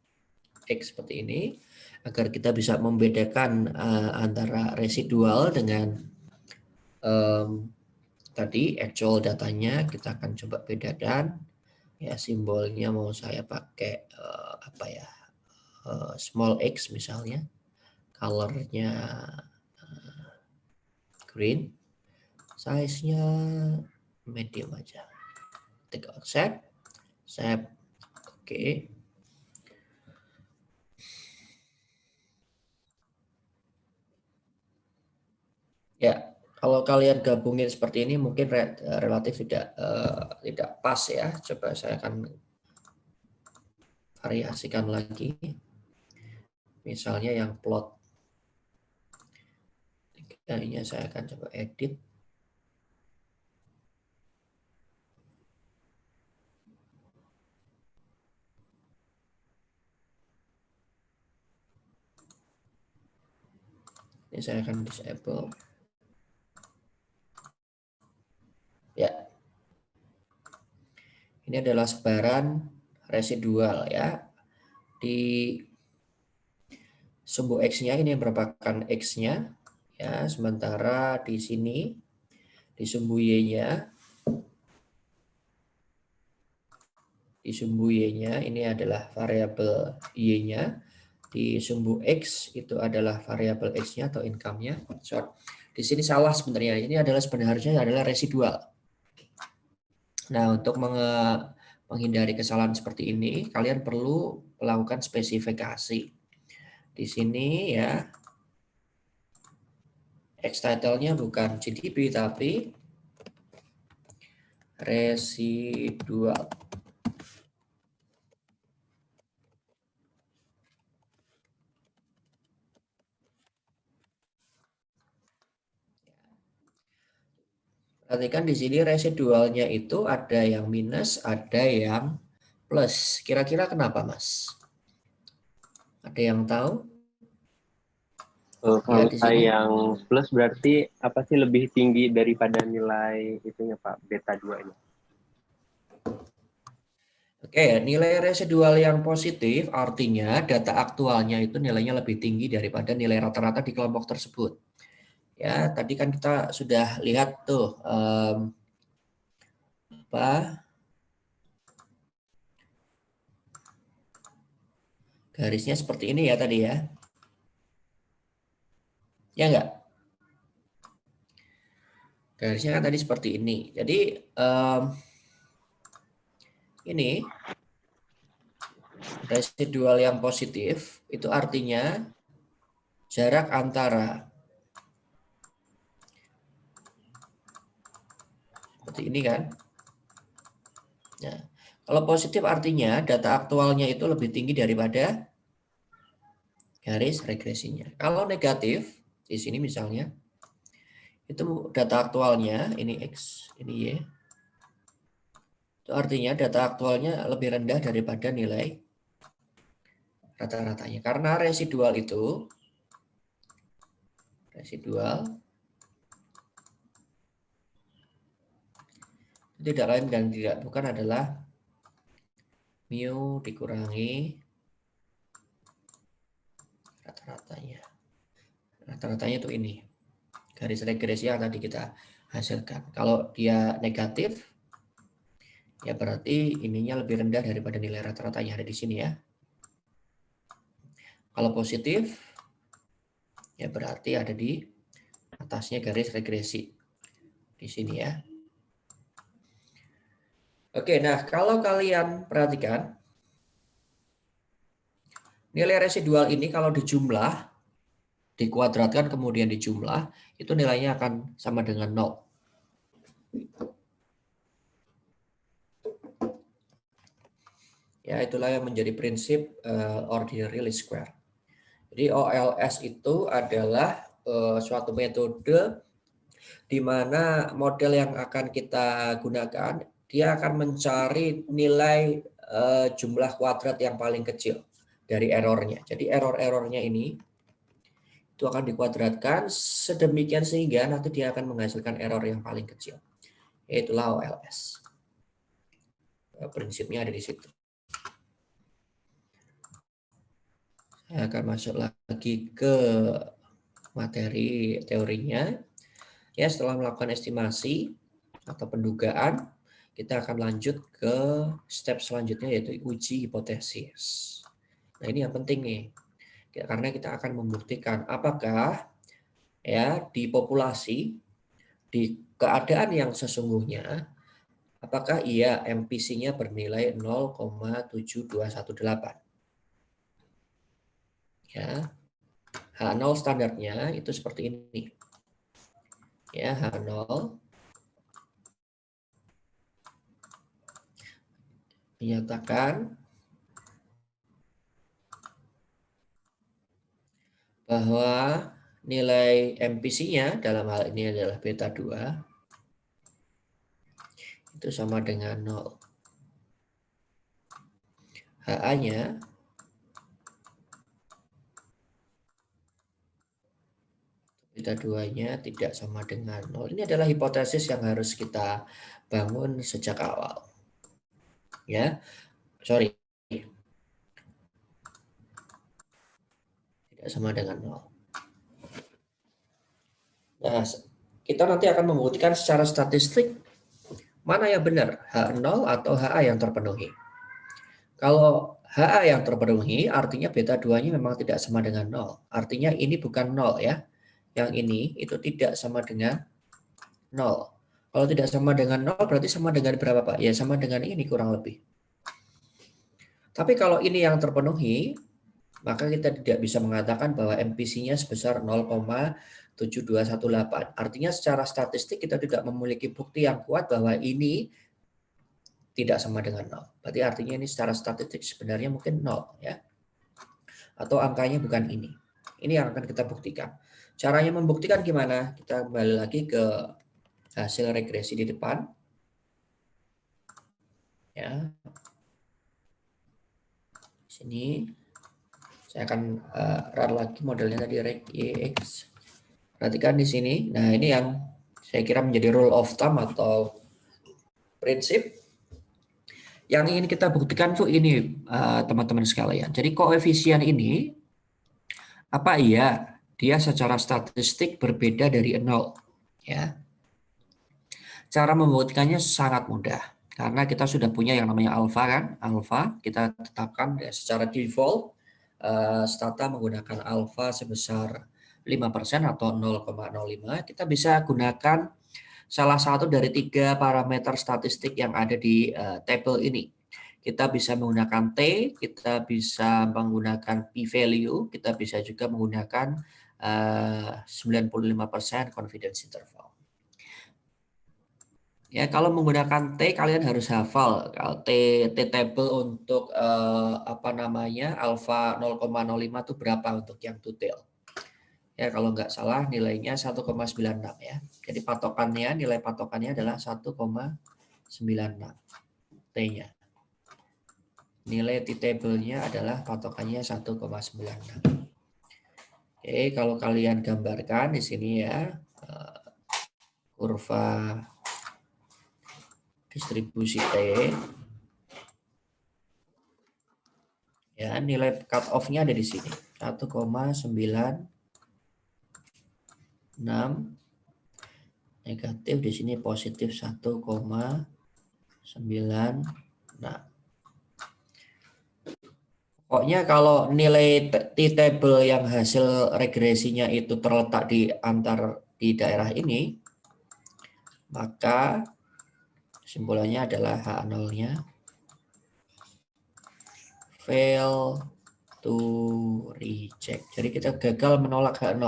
Speaker 1: X seperti ini, agar kita bisa membedakan antara residual dengan tadi actual datanya. Kita akan coba bedakan ya, simbolnya mau saya pakai apa ya, small x misalnya, colornya green, size-nya medium aja. Take accept, save, oke. Ya, kalau kalian gabungin seperti ini mungkin relatif tidak pas ya. Coba saya akan variasikan lagi. Misalnya yang plot tiganya saya akan coba edit. Ini saya akan disable. Ya, ini adalah sebaran residual ya. Di sumbu X-nya ini merupakan X-nya ya, sementara di sini di sumbu Y-nya ini adalah variabel Y-nya, di sumbu X itu adalah variabel X-nya atau income-nya. So, di sini salah sebenarnya, ini sebenarnya adalah residual. Nah, untuk menghindari kesalahan seperti ini, kalian perlu melakukan spesifikasi. Di sini ya, X title-nya bukan GDP tapi residual. Perhatikan di sini residualnya itu ada yang minus, ada yang plus. Kira-kira kenapa, Mas? Ada yang tahu?
Speaker 2: Kalau
Speaker 1: di sini.
Speaker 2: yang plus berarti apa sih, lebih tinggi daripada nilai itunya, Pak, beta 2-nya?
Speaker 1: Oke, nilai residual yang positif artinya data aktualnya itu nilainya lebih tinggi daripada nilai rata-rata di kelompok tersebut. Ya, tadi kan kita sudah lihat tuh garisnya seperti ini ya tadi ya. Ya enggak? Garisnya kan tadi seperti ini. Jadi ini residual yang positif itu artinya jarak antara seperti ini kan. Nah, kalau positif artinya data aktualnya itu lebih tinggi daripada garis regresinya. Kalau negatif, di sini misalnya, itu data aktualnya, ini X, ini Y. Itu artinya data aktualnya lebih rendah daripada nilai rata-ratanya. Karena residual itu, tidak lain dan tidak bukan adalah mu dikurangi rata-ratanya. Rata-ratanya itu ini. Garis regresi yang tadi kita hasilkan. Kalau dia negatif, ya berarti ininya lebih rendah daripada nilai rata-ratanya ada di sini ya. Kalau positif, ya berarti ada di atasnya garis regresi. Di sini ya. Oke, nah kalau kalian perhatikan, nilai residual ini kalau dijumlah, dikuadratkan kemudian dijumlah, itu nilainya akan sama dengan 0. Ya, itulah yang menjadi prinsip ordinary least square. Jadi OLS itu adalah suatu metode di mana model yang akan kita gunakan, dia akan mencari nilai jumlah kuadrat yang paling kecil dari errornya. Jadi error-errornya ini itu akan dikuadratkan sedemikian sehingga nanti dia akan menghasilkan error yang paling kecil. Itulah OLS. Prinsipnya ada di situ. Saya akan masuk lagi ke materi teorinya. Ya, setelah melakukan estimasi atau pendugaan, kita akan lanjut ke step selanjutnya yaitu uji hipotesis. Nah, ini yang penting nih. Karena kita akan membuktikan apakah ya di populasi di keadaan yang sesungguhnya apakah iya MPC-nya bernilai 0,7218. Ya. H0 standarnya itu seperti ini. Ya, H0 menyatakan bahwa nilai MPC-nya dalam hal ini adalah beta 2 itu sama dengan 0. HA-nya beta 2-nya tidak sama dengan 0. Ini adalah hipotesis yang harus kita bangun sejak awal. Ya. Sorry. Tidak sama dengan 0. Nah, kita nanti akan membuktikan secara statistik mana yang benar, H0 atau HA yang terpenuhi. Kalau HA yang terpenuhi, artinya beta 2-nya memang tidak sama dengan 0. Artinya ini bukan 0 ya. Yang ini itu tidak sama dengan 0. Kalau tidak sama dengan 0 berarti sama dengan berapa Pak? Ya sama dengan ini kurang lebih. Tapi kalau ini yang terpenuhi, maka kita tidak bisa mengatakan bahwa MPC-nya sebesar 0,7218. Artinya secara statistik kita tidak memiliki bukti yang kuat bahwa ini tidak sama dengan 0. Berarti artinya ini secara statistik sebenarnya mungkin 0 ya. Atau angkanya bukan ini. Ini yang akan kita buktikan. Caranya membuktikan gimana? Kita kembali lagi ke hasil regresi di depan. Ya. Sini saya akan run lagi modelnya tadi reg YX. Perhatikan di sini. Nah, ini yang saya kira menjadi rule of thumb atau prinsip yang ingin kita buktikan tuh ini teman-teman sekalian. Jadi koefisien ini apa iya dia secara statistik berbeda dari 0 ya. Cara membuktikannya sangat mudah karena kita sudah punya yang namanya alfa kan. Alfa kita tetapkan ya, secara default Stata menggunakan alfa sebesar 5% atau 0,05. Kita bisa gunakan salah satu dari 3 parameter statistik yang ada di tabel ini. Kita bisa menggunakan T, kita bisa menggunakan p-value, kita bisa juga menggunakan 95% confidence interval. Ya, kalau menggunakan T kalian harus hafal. Kalau T table untuk apa namanya alfa 0,05 itu berapa untuk yang detail. Ya, kalau nggak salah nilainya 1,96 ya. Jadi patokannya, nilai patokannya adalah 1,96 T-nya. Nilai T table-nya adalah patokannya 1,96. Oke, kalau kalian gambarkan di sini ya kurva distribusi T. Ya, nilai cut off-nya ada di sini. 1,96 negatif, di sini positif 1,96. Pokoknya kalau nilai T-table yang hasil regresinya itu terletak di daerah ini, maka simpulannya adalah H0-nya fail to reject. Jadi kita gagal menolak H0.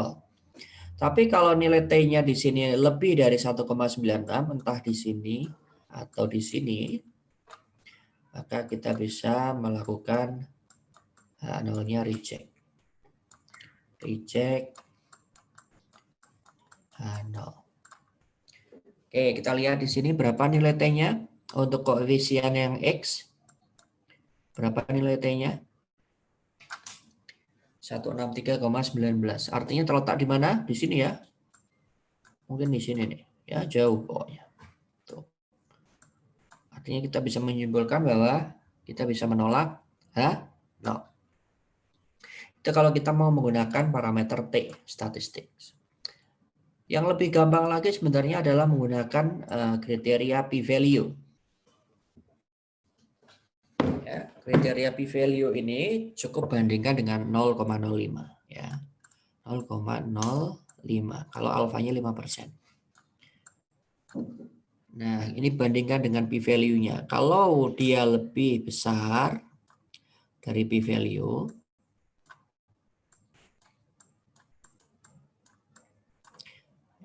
Speaker 1: Tapi kalau nilai T-nya di sini lebih dari 1,96, entah di sini atau di sini, maka kita bisa melakukan H0-nya reject. Reject H0. Oke, kita lihat di sini berapa nilai T-nya untuk koefisien yang X. Berapa nilai T-nya? 163,19. Artinya terletak di mana? Di sini ya. Mungkin di sini nih. Ya, jauh pokoknya. Tuh. Artinya kita bisa menyimpulkan bahwa kita bisa menolak H0. Itu kalau kita mau menggunakan parameter T, statistik. Yang lebih gampang lagi sebenarnya adalah menggunakan kriteria p-value. Ya, kriteria p-value ini cukup bandingkan dengan 0,05 ya. 0,05 kalau alfanya 5%. Nah, ini bandingkan dengan p-value-nya. Kalau dia lebih besar dari p-value,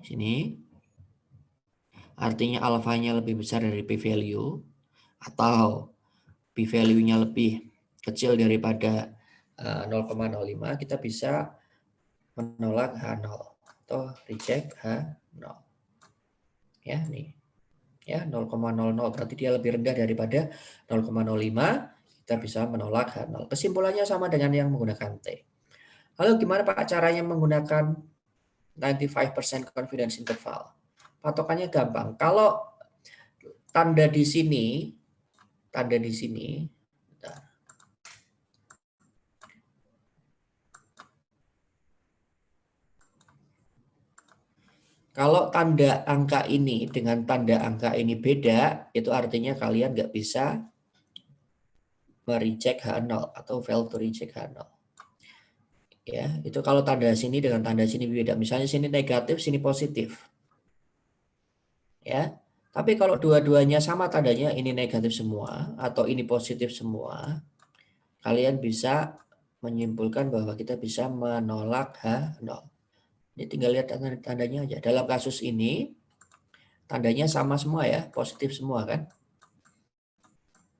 Speaker 1: di sini artinya alfanya lebih besar dari p-value atau p-value-nya lebih kecil daripada 0,05, kita bisa menolak H0 atau reject H0. Ya, nih. Ya, 0,00 berarti dia lebih rendah daripada 0,05, kita bisa menolak H0. Kesimpulannya sama dengan yang menggunakan T. Lalu gimana Pak caranya menggunakan 95% confidence interval? Patokannya gampang. Kalau tanda di sini, kalau tanda angka ini dengan tanda angka ini beda, itu artinya kalian nggak bisa mereject H0 atau fail to reject H0. Ya, itu kalau tanda sini dengan tanda sini beda. Misalnya sini negatif, sini positif. Ya, tapi kalau dua-duanya sama tandanya, ini negatif semua atau ini positif semua, kalian bisa menyimpulkan bahwa kita bisa menolak H0. Ini tinggal lihat tandanya aja. Dalam kasus ini, tandanya sama semua ya, positif semua kan?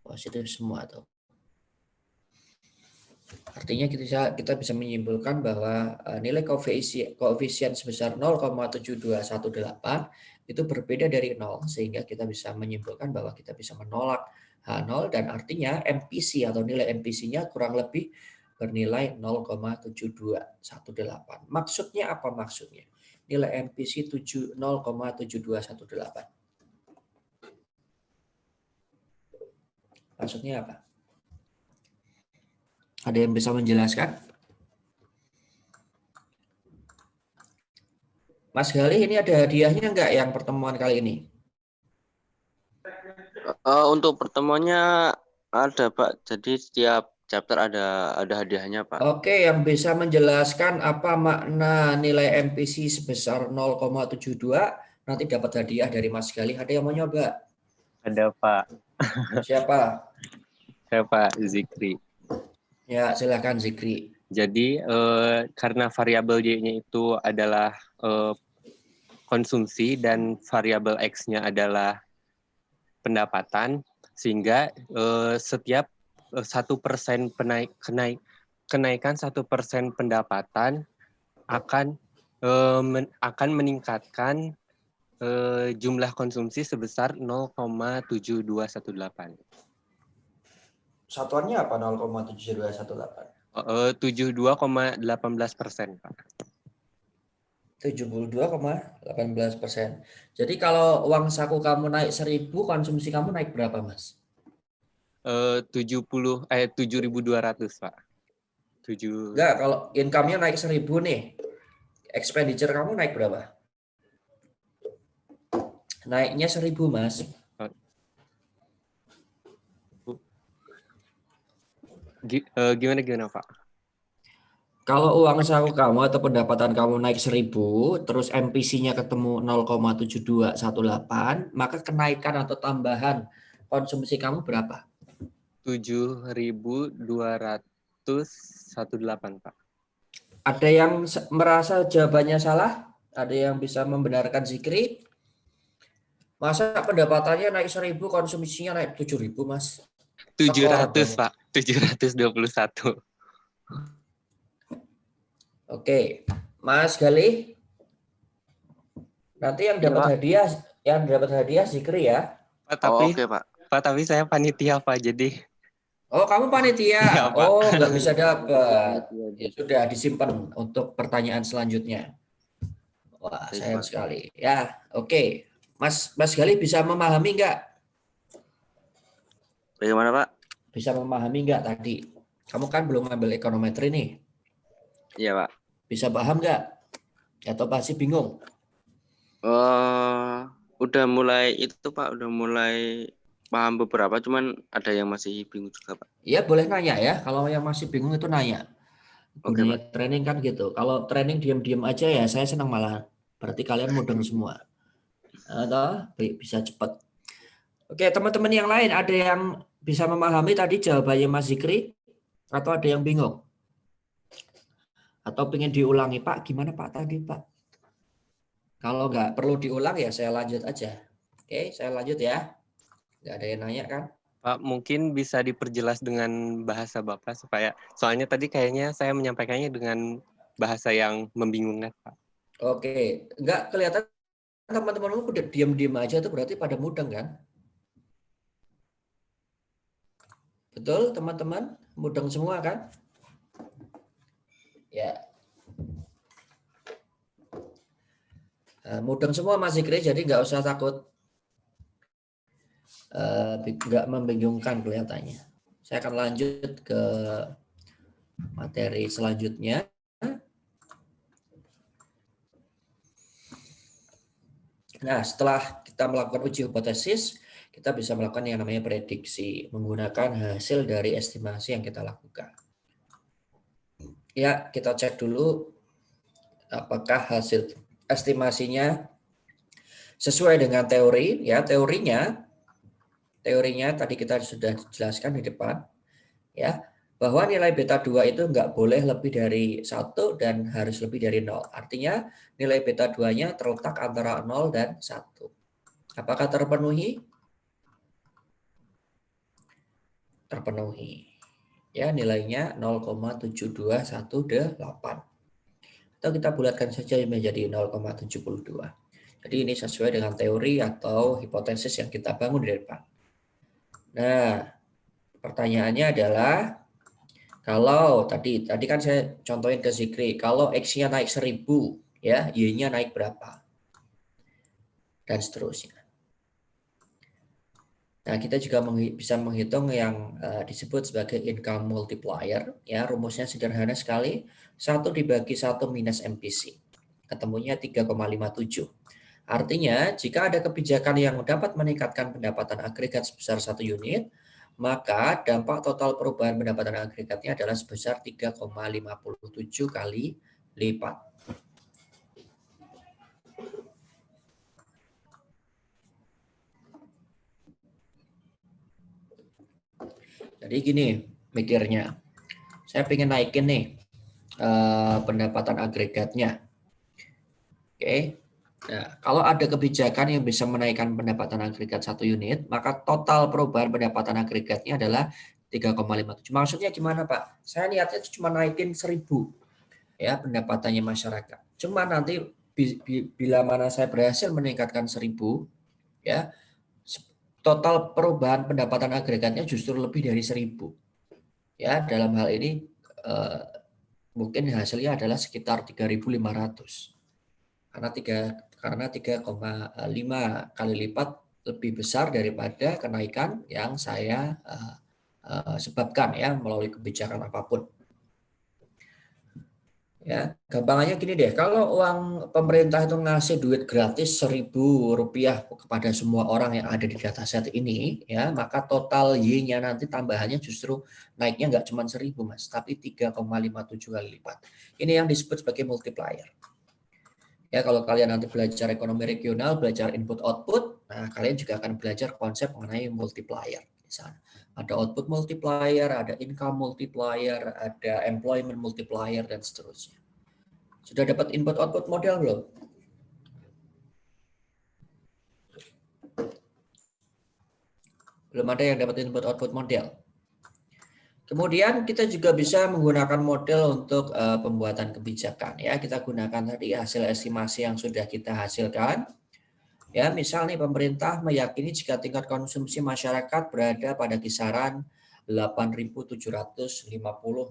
Speaker 1: Positif semua tuh. Artinya kita bisa menyimpulkan bahwa nilai koefisien sebesar 0,7218 itu berbeda dari 0, sehingga kita bisa menyimpulkan bahwa kita bisa menolak H0 dan artinya MPC atau nilai MPC-nya kurang lebih bernilai 0,7218. Maksudnya apa maksudnya? Nilai MPC 0,7218. Maksudnya apa? Ada yang bisa menjelaskan? Mas Gali, ini ada hadiahnya enggak yang pertemuan kali ini?
Speaker 5: Untuk pertemuannya ada Pak. Jadi setiap chapter ada hadiahnya Pak.
Speaker 1: Oke, yang bisa menjelaskan apa makna nilai MPC sebesar 0,72 nanti dapat hadiah dari Mas Gali. Ada yang mau nyoba?
Speaker 2: Ada Pak.
Speaker 1: Siapa?
Speaker 2: Saya Pak Zikri.
Speaker 1: Ya, silakan Zikri.
Speaker 2: Jadi karena variabel Y-nya itu adalah konsumsi dan variabel X-nya adalah pendapatan, sehingga setiap 1% kenaikan 1% pendapatan akan meningkatkan jumlah konsumsi sebesar 0,7218.
Speaker 1: Satuannya apa 0,7218?
Speaker 2: 72,18%, Pak.
Speaker 1: 72,18%. Jadi kalau uang saku kamu naik 1.000, konsumsi kamu naik berapa, Mas?
Speaker 2: 7.200, Pak. 7.
Speaker 1: Enggak, kalau income-nya naik 1.000 nih, expenditure kamu naik berapa? Naiknya 1.000, Mas.
Speaker 2: Gimana, Pak?
Speaker 1: Kalau uang saku kamu atau pendapatan kamu naik 1.000, terus MPC-nya ketemu 0,7218, maka kenaikan atau tambahan konsumsi kamu berapa?
Speaker 2: 7.218, Pak.
Speaker 1: Ada yang merasa jawabannya salah? Ada yang bisa membenarkan Zikri? Masa pendapatannya naik 1.000, konsumsinya naik 7.000, Mas?
Speaker 2: 700, Pak. 721.
Speaker 1: Oke, Mas Galih. Nanti yang dapat hadiah Zikri ya.
Speaker 2: Pak,
Speaker 5: Oke, Pak.
Speaker 2: tapi saya panitia, Pak. Jadi
Speaker 1: Oh, kamu panitia.
Speaker 2: Iya, Pak.
Speaker 1: Oh, nggak bisa dapat. Ya sudah disimpan untuk pertanyaan selanjutnya. Wah,
Speaker 5: Baik,
Speaker 1: sayang
Speaker 5: Pak.
Speaker 1: sekali. Ya, oke. Mas Galih bisa memahami nggak?
Speaker 5: Bagaimana, Pak?
Speaker 1: Bisa memahami nggak tadi? Kamu kan belum ngambil ekonometri nih.
Speaker 5: Iya, Pak.
Speaker 1: Bisa paham nggak? Atau masih bingung?
Speaker 5: Udah mulai itu, Pak. Udah mulai paham beberapa, cuman ada yang masih bingung juga, Pak.
Speaker 1: Ya, boleh nanya ya. Kalau yang masih bingung itu nanya.
Speaker 5: Oke,
Speaker 1: Gunanya
Speaker 5: Pak.
Speaker 1: training kan gitu. Kalau training diam-diam aja ya saya senang malah. Berarti kalian mudeng semua. Atau bisa cepat. Oke, teman-teman yang lain ada yang bisa memahami tadi jawabannya Mas Zikri? Atau ada yang bingung? Atau pengen diulangi, Pak? Gimana Pak tadi, Pak? Kalau nggak perlu diulang ya saya lanjut aja. Oke, saya lanjut ya. Nggak ada yang nanya kan?
Speaker 2: Pak, mungkin bisa diperjelas dengan bahasa Bapak soalnya tadi kayaknya saya menyampaikannya dengan bahasa yang membingungkan, Pak.
Speaker 1: Oke, nggak kelihatan teman-temanmu udah diam-diam aja tuh berarti pada mudeng kan? Betul, teman-teman? Mudeng semua kan? Ya. Mudeng semua Mas Zikri, jadi nggak usah takut. Nggak membingungkan kelihatannya. Saya akan lanjut ke materi selanjutnya. Nah, setelah kita melakukan uji hipotesis, kita bisa melakukan yang namanya prediksi menggunakan hasil dari estimasi yang kita lakukan. Ya, kita cek dulu apakah hasil estimasinya sesuai dengan teori. Ya, teorinya tadi kita sudah jelaskan di depan, ya, bahwa nilai beta 2 itu nggak boleh lebih dari 1 dan harus lebih dari 0. Artinya nilai beta 2-nya terletak antara 0 dan 1. Apakah terpenuhi? Terpenuhi. Ya, nilainya 0,7218. Atau kita bulatkan saja menjadi 0,72. Jadi ini sesuai dengan teori atau hipotesis yang kita bangun di depan. Nah, pertanyaannya adalah kalau tadi kan saya contohin ke Zikri, kalau X-nya naik 1.000, ya, Y-nya naik berapa? Dan seterusnya. Nah, kita juga bisa menghitung yang disebut sebagai income multiplier, ya, rumusnya sederhana sekali, 1 dibagi 1 minus MPC. Ketemunya 3,57. Artinya, jika ada kebijakan yang dapat meningkatkan pendapatan agregat sebesar 1 unit, maka dampak total perubahan pendapatan agregatnya adalah sebesar 3,57 kali lipat. Jadi gini mikirnya, saya pengen naikin nih pendapatan agregatnya. Oke. Nah, kalau ada kebijakan yang bisa menaikkan pendapatan agregat 1 unit, maka total perubahan pendapatan agregatnya adalah 3,57. Maksudnya gimana, Pak? Saya niatnya cuma naikin 1.000 ya pendapatannya masyarakat. Cuma nanti bila mana saya berhasil meningkatkan 1.000 ya, total perubahan pendapatan agregatnya justru lebih dari 1.000. Ya, dalam hal ini mungkin hasilnya adalah sekitar 3.500. Karena 3,5 kali lipat lebih besar daripada kenaikan yang saya sebabkan ya melalui kebijakan apapun. Ya, gampangannya gini deh, kalau uang pemerintah itu ngasih duit gratis Rp1.000 kepada semua orang yang ada di dataset ini, ya, maka total Y-nya nanti tambahannya justru naiknya nggak cuma 1.000 Mas, tapi 3,57 kali lipat. Ini yang disebut sebagai multiplier. Ya, kalau kalian nanti belajar ekonomi regional, belajar input output, nah kalian juga akan belajar konsep mengenai multiplier. Misalnya, ada output multiplier, ada income multiplier, ada employment multiplier, dan seterusnya. Sudah dapat input output model belum? Belum ada yang dapat input output model. Kemudian kita juga bisa menggunakan model untuk pembuatan kebijakan. Ya, kita gunakan tadi hasil estimasi yang sudah kita hasilkan. Ya, misal nih pemerintah meyakini jika tingkat konsumsi masyarakat berada pada kisaran 8.750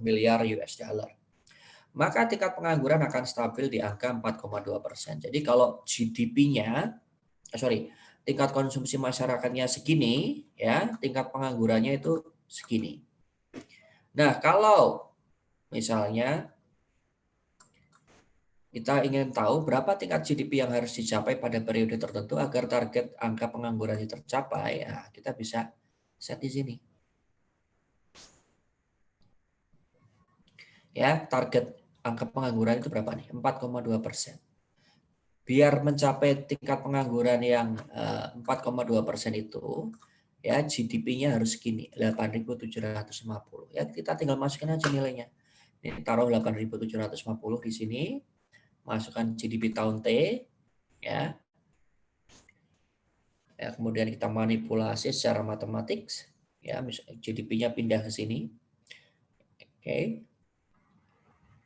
Speaker 1: miliar US dollar. Maka tingkat pengangguran akan stabil di angka 4,2%. Jadi kalau GDP-nya, tingkat konsumsi masyarakatnya segini, ya, tingkat penganggurannya itu segini. Nah, kalau misalnya kita ingin tahu berapa tingkat GDP yang harus dicapai pada periode tertentu agar target angka penganggurannya tercapai, ya kita bisa set di sini. Ya, target angka pengangguran itu berapa nih? 4,2%. Biar mencapai tingkat pengangguran yang 4,2% itu, ya GDP-nya harus segini, 8.750. Ya, kita tinggal masukin aja nilainya. Ini taruh 8.750 di sini. Masukkan GDP tahun T, ya. Ya, kemudian kita manipulasi secara matematik, ya, GDP-nya pindah ke sini. Oke.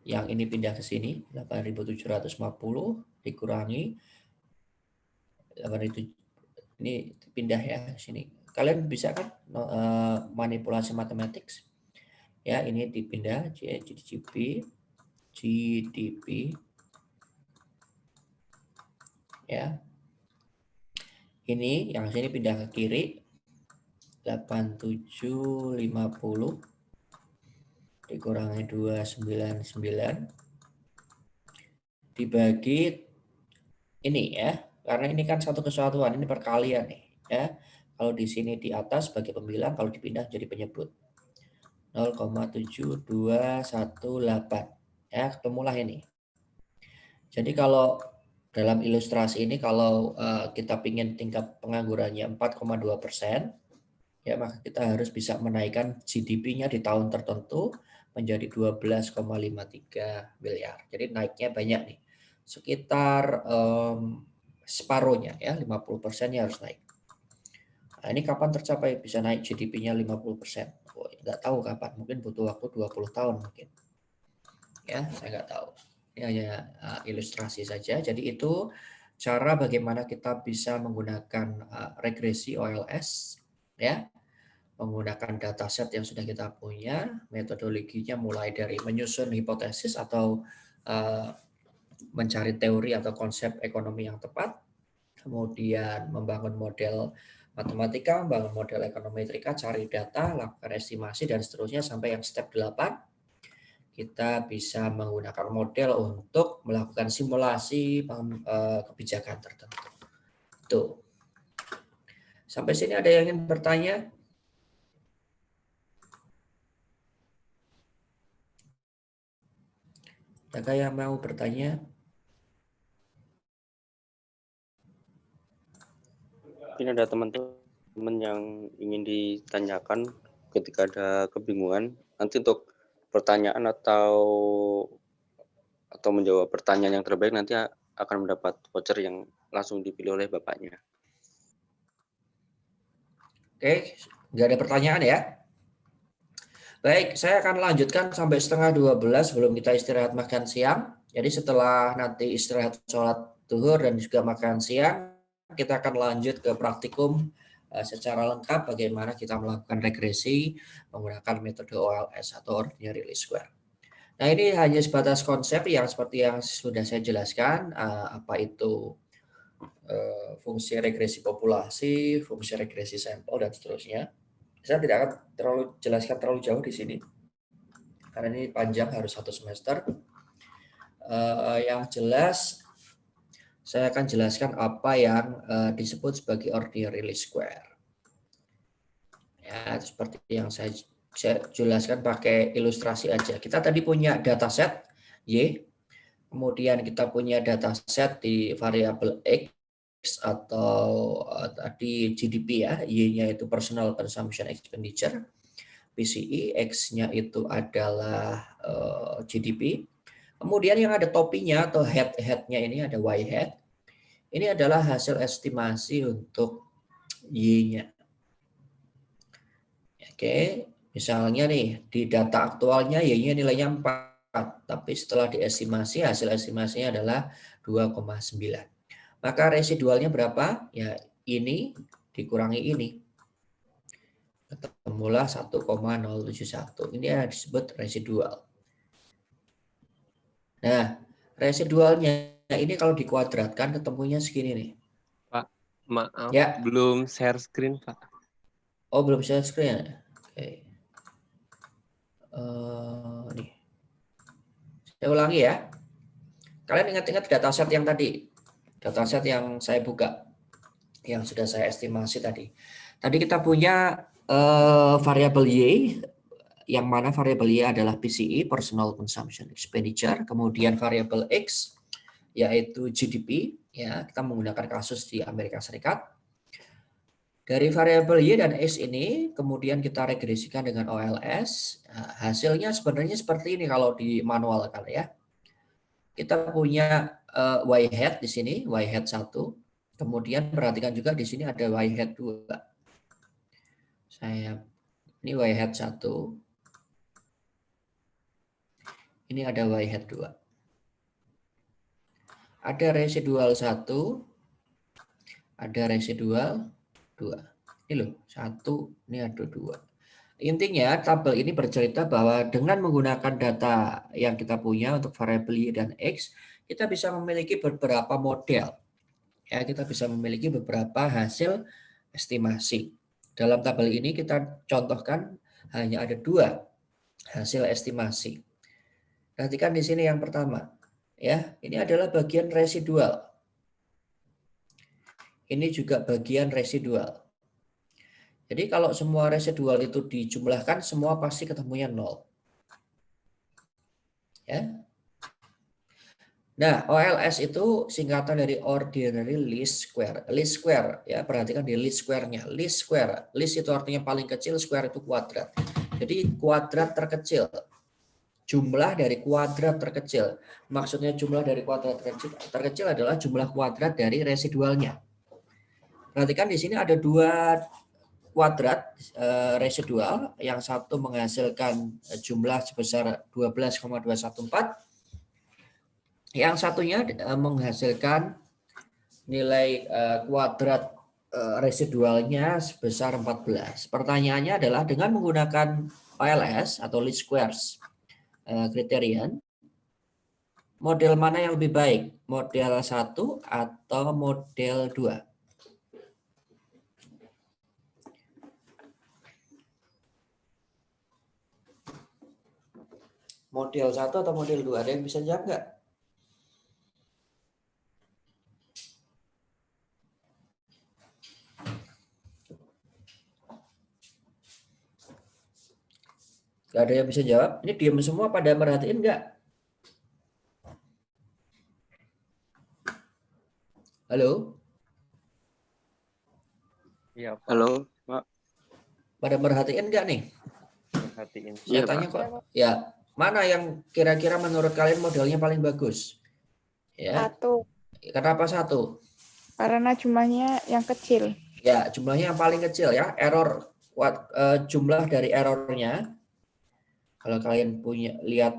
Speaker 1: Yang ini pindah ke sini, 8.750 dikurangi 8.000, ini pindah ya ke sini. Kalian bisa kan manipulasi matematik? Ya, ini dipindah GDP ya. Ini yang sini pindah ke kiri, 8750 dikurangi 299 dibagi ini ya, karena ini kan satu kesatuan, ini perkalian nih ya. Kalau di sini di atas sebagai pembilang, kalau dipindah jadi penyebut 0,7218 ya, ketemulah ini. Jadi kalau dalam ilustrasi ini, kalau kita ingin tingkat penganggurannya 4,2%, ya maka kita harus bisa menaikkan GDP-nya di tahun tertentu menjadi 12,53 miliar. Jadi naiknya banyak nih, sekitar separuhnya ya, 50%-nya harus naik. Nah, ini kapan tercapai bisa naik GDP-nya 50%? Oh, nggak tahu kapan, mungkin butuh waktu 20 tahun mungkin. Ya, saya nggak tahu. Ini hanya ilustrasi saja. Jadi itu cara bagaimana kita bisa menggunakan regresi OLS, ya, menggunakan dataset yang sudah kita punya. Metodologinya mulai dari menyusun hipotesis atau mencari teori atau konsep ekonomi yang tepat, kemudian membangun model matematika, membangun model ekonometrika, cari data, lakukan estimasi, dan seterusnya sampai yang step 8. Kita bisa menggunakan model untuk melakukan simulasi kebijakan tertentu. Tuh. Sampai sini ada yang ingin bertanya? Adakah yang mau bertanya?
Speaker 5: Mungkin ada teman-teman yang ingin ditanyakan ketika ada kebingungan. Nanti untuk pertanyaan atau menjawab pertanyaan yang terbaik nanti akan mendapat voucher yang langsung dipilih oleh bapaknya.
Speaker 1: Oke, nggak ada pertanyaan ya? Baik, saya akan lanjutkan sampai setengah 12 sebelum kita istirahat makan siang. Jadi setelah nanti istirahat sholat zuhur dan juga makan siang, kita akan lanjut ke praktikum secara lengkap bagaimana kita melakukan regresi menggunakan metode OLS atau Ordinary Least Square. Nah, ini hanya sebatas konsep yang seperti yang sudah saya jelaskan, apa itu fungsi regresi populasi, fungsi regresi sampel, dan seterusnya. Saya tidak akan jelaskan terlalu jauh di sini karena ini panjang, harus 1 semester. Yang jelas saya akan jelaskan apa yang disebut sebagai ordinary least square. Ya, seperti yang saya jelaskan pakai ilustrasi aja. Kita tadi punya dataset Y, kemudian kita punya dataset di variabel X atau tadi GDP ya, Y-nya itu Personal Consumption Expenditure, PCE, X-nya itu adalah GDP. Kemudian yang ada topinya atau head-nya ini ada Y-head. Ini adalah hasil estimasi untuk Y-nya. Oke, misalnya nih di data aktualnya Y-nya nilainya 4, tapi setelah diestimasi hasil estimasinya adalah 2,9. Maka residualnya berapa? Ya ini dikurangi ini. Ketemulah 1,071. Ini yang disebut residual. Nah, residualnya ini kalau dikuadratkan ketemunya segini nih.
Speaker 2: Pak, maaf,
Speaker 1: Ya.
Speaker 2: belum share screen, Pak.
Speaker 1: Oh, belum share screen. Oke. Nih. Saya ulangi ya. Kalian ingat-ingat dataset yang tadi. Dataset yang saya buka. Yang sudah saya estimasi tadi. Tadi kita punya variabel Y, yang mana variabel Y adalah PCE, Personal Consumption Expenditure. Kemudian variabel X, yaitu GDP. Ya, kita menggunakan kasus di Amerika Serikat. Dari variabel Y dan X ini, kemudian kita regresikan dengan OLS. Nah, hasilnya sebenarnya seperti ini kalau di manual kan ya. Kita punya Y-head di sini, Y-head 1. Kemudian perhatikan juga di sini ada Y-head 2. Ini Y-head 1. Ini ada Y-head 2. Ada residual 1. Ada residual 2. Ini loh, 1, ini ada 2. Intinya tabel ini bercerita bahwa dengan menggunakan data yang kita punya untuk variabel Y dan X, kita bisa memiliki beberapa model. Ya, kita bisa memiliki beberapa hasil estimasi. Dalam tabel ini kita contohkan hanya ada 2 hasil estimasi. Perhatikan di sini yang pertama. Ya, ini adalah bagian residual. Ini juga bagian residual. Jadi kalau semua residual itu dijumlahkan, semua pasti ketemunya 0. Ya. Nah, OLS itu singkatan dari Ordinary Least Square. Least Square, ya perhatikan di least square-nya. Least Square, least itu artinya paling kecil, square itu kuadrat. Jadi kuadrat terkecil. Jumlah dari kuadrat terkecil. Maksudnya jumlah dari kuadrat terkecil adalah jumlah kuadrat dari residualnya. Perhatikan di sini ada 2 kuadrat residual, yang satu menghasilkan jumlah sebesar 12,214, yang satunya menghasilkan nilai kuadrat residualnya sebesar 14. Pertanyaannya adalah dengan menggunakan OLS atau least squares criterion, model mana yang lebih baik? Model 1 atau model 2? Model 1 atau model 2? Ada yang bisa jawab nggak? Nggak ada yang bisa jawab? Ini diam semua, pada merhatiin nggak? Halo?
Speaker 2: Iya, Pak.
Speaker 5: Halo, Pak.
Speaker 1: Pada merhatiin nggak nih?
Speaker 2: Perhatiin.
Speaker 1: Saya
Speaker 5: Iya,
Speaker 1: tanya
Speaker 5: Pak.
Speaker 1: kok. Ya, mana yang kira-kira menurut kalian modelnya paling bagus? Ya.
Speaker 3: 1.
Speaker 1: Kenapa 1?
Speaker 3: Karena jumlahnya yang kecil.
Speaker 1: Ya, jumlahnya yang paling kecil ya. Jumlah dari errornya. Kalau kalian punya lihat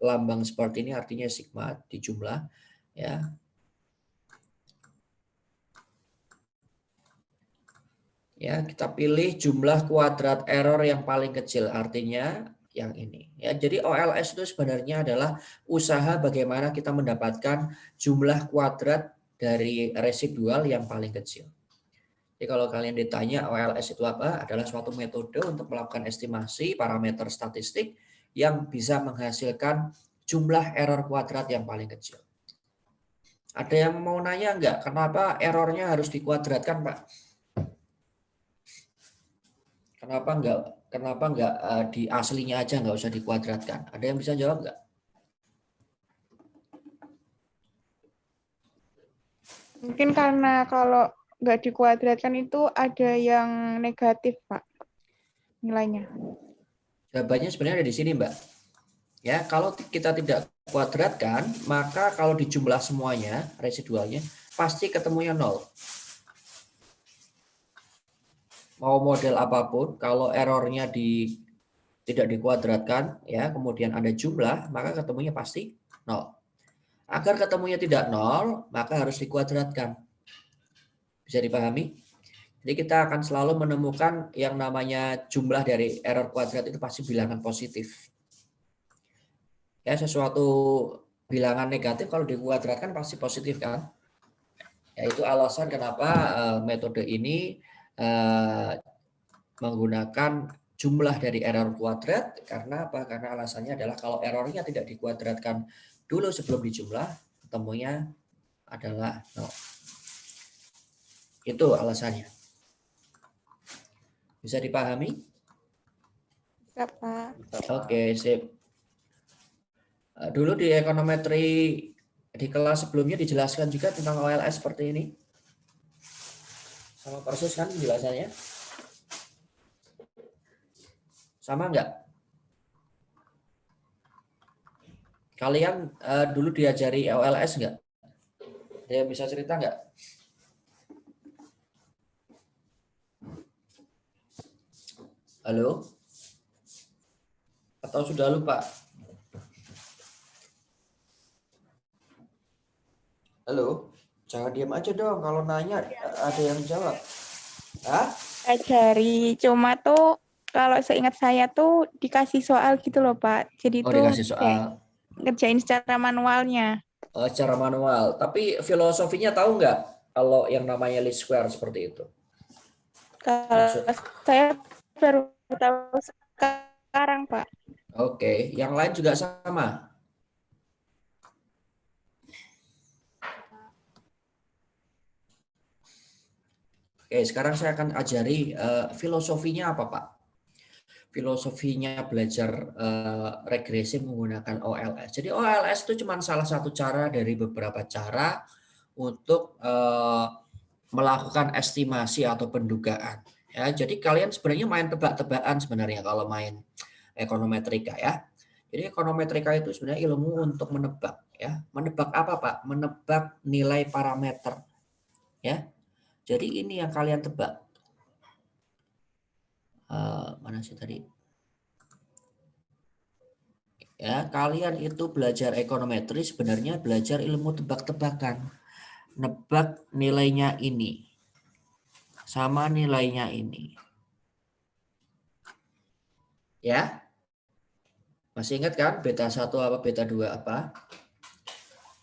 Speaker 1: lambang seperti ini artinya sigma di jumlah ya. Ya, kita pilih jumlah kuadrat error yang paling kecil, artinya yang ini. Ya, jadi OLS itu sebenarnya adalah usaha bagaimana kita mendapatkan jumlah kuadrat dari residual yang paling kecil. Jadi kalau kalian ditanya OLS itu apa, adalah suatu metode untuk melakukan estimasi parameter statistik yang bisa menghasilkan jumlah error kuadrat yang paling kecil. Ada yang mau nanya enggak, kenapa errornya harus dikuadratkan, Pak? Kenapa enggak di aslinya aja enggak usah dikuadratkan? Ada yang bisa jawab enggak?
Speaker 3: Mungkin karena kalau nggak dikuadratkan itu ada yang negatif, Pak, nilainya.
Speaker 1: Jawabannya sebenarnya ada di sini, Mbak. Ya, kalau kita tidak kuadratkan, maka kalau dijumlah semuanya, residualnya, pasti ketemunya 0. Mau model apapun, kalau errornya tidak dikuadratkan, ya, kemudian ada jumlah, maka ketemunya pasti 0. Agar ketemunya tidak 0, maka harus dikuadratkan. Bisa dipahami? Jadi kita akan selalu menemukan yang namanya jumlah dari error kuadrat itu pasti bilangan positif. Ya, sesuatu bilangan negatif kalau dikuadratkan pasti positif kan? Ya, itu alasan kenapa metode ini menggunakan jumlah dari error kuadrat. Karena apa? Karena alasannya adalah kalau errornya tidak dikuadratkan dulu sebelum dijumlah, ketemunya adalah 0. Itu alasannya. Bisa dipahami?
Speaker 3: Bisa, Pak.
Speaker 1: Oke, sip. Dulu di ekonometri di kelas sebelumnya dijelaskan juga tentang OLS seperti ini. Sama persis kan penjelasannya? Sama enggak? Kalian dulu diajari OLS enggak? Ada yang bisa cerita enggak? Halo? Atau sudah lupa? Halo? Jangan diam aja dong. Kalau nanya ada yang jawab. Hah?
Speaker 3: Ajari, cuma tuh kalau seingat saya tuh dikasih soal gitu loh, Pak. Jadi
Speaker 1: Oh,
Speaker 3: tuh
Speaker 1: dikasih soal.
Speaker 3: ngerjain secara manualnya.
Speaker 1: Secara manual. Tapi filosofinya tahu nggak kalau yang namanya least square seperti itu?
Speaker 3: Kalau saya baru tahu sekarang, Pak.
Speaker 1: Oke, yang lain juga sama. Oke, sekarang saya akan ajari filosofinya apa, Pak? Filosofinya belajar regresi menggunakan OLS. Jadi OLS itu cuma salah satu cara dari beberapa cara untuk melakukan estimasi atau pendugaan. Ya, jadi kalian sebenarnya main tebak-tebakan sebenarnya kalau main ekonometrika ya. Jadi ekonometrika itu sebenarnya ilmu untuk menebak ya. Menebak apa, Pak? Menebak nilai parameter. Ya. Jadi ini yang kalian tebak. Mana sih tadi? Ya, kalian itu belajar ekonometri sebenarnya belajar ilmu tebak-tebakan. Nebak nilainya ini sama nilainya ini. Ya? Masih ingat kan beta 1 apa beta 2 apa?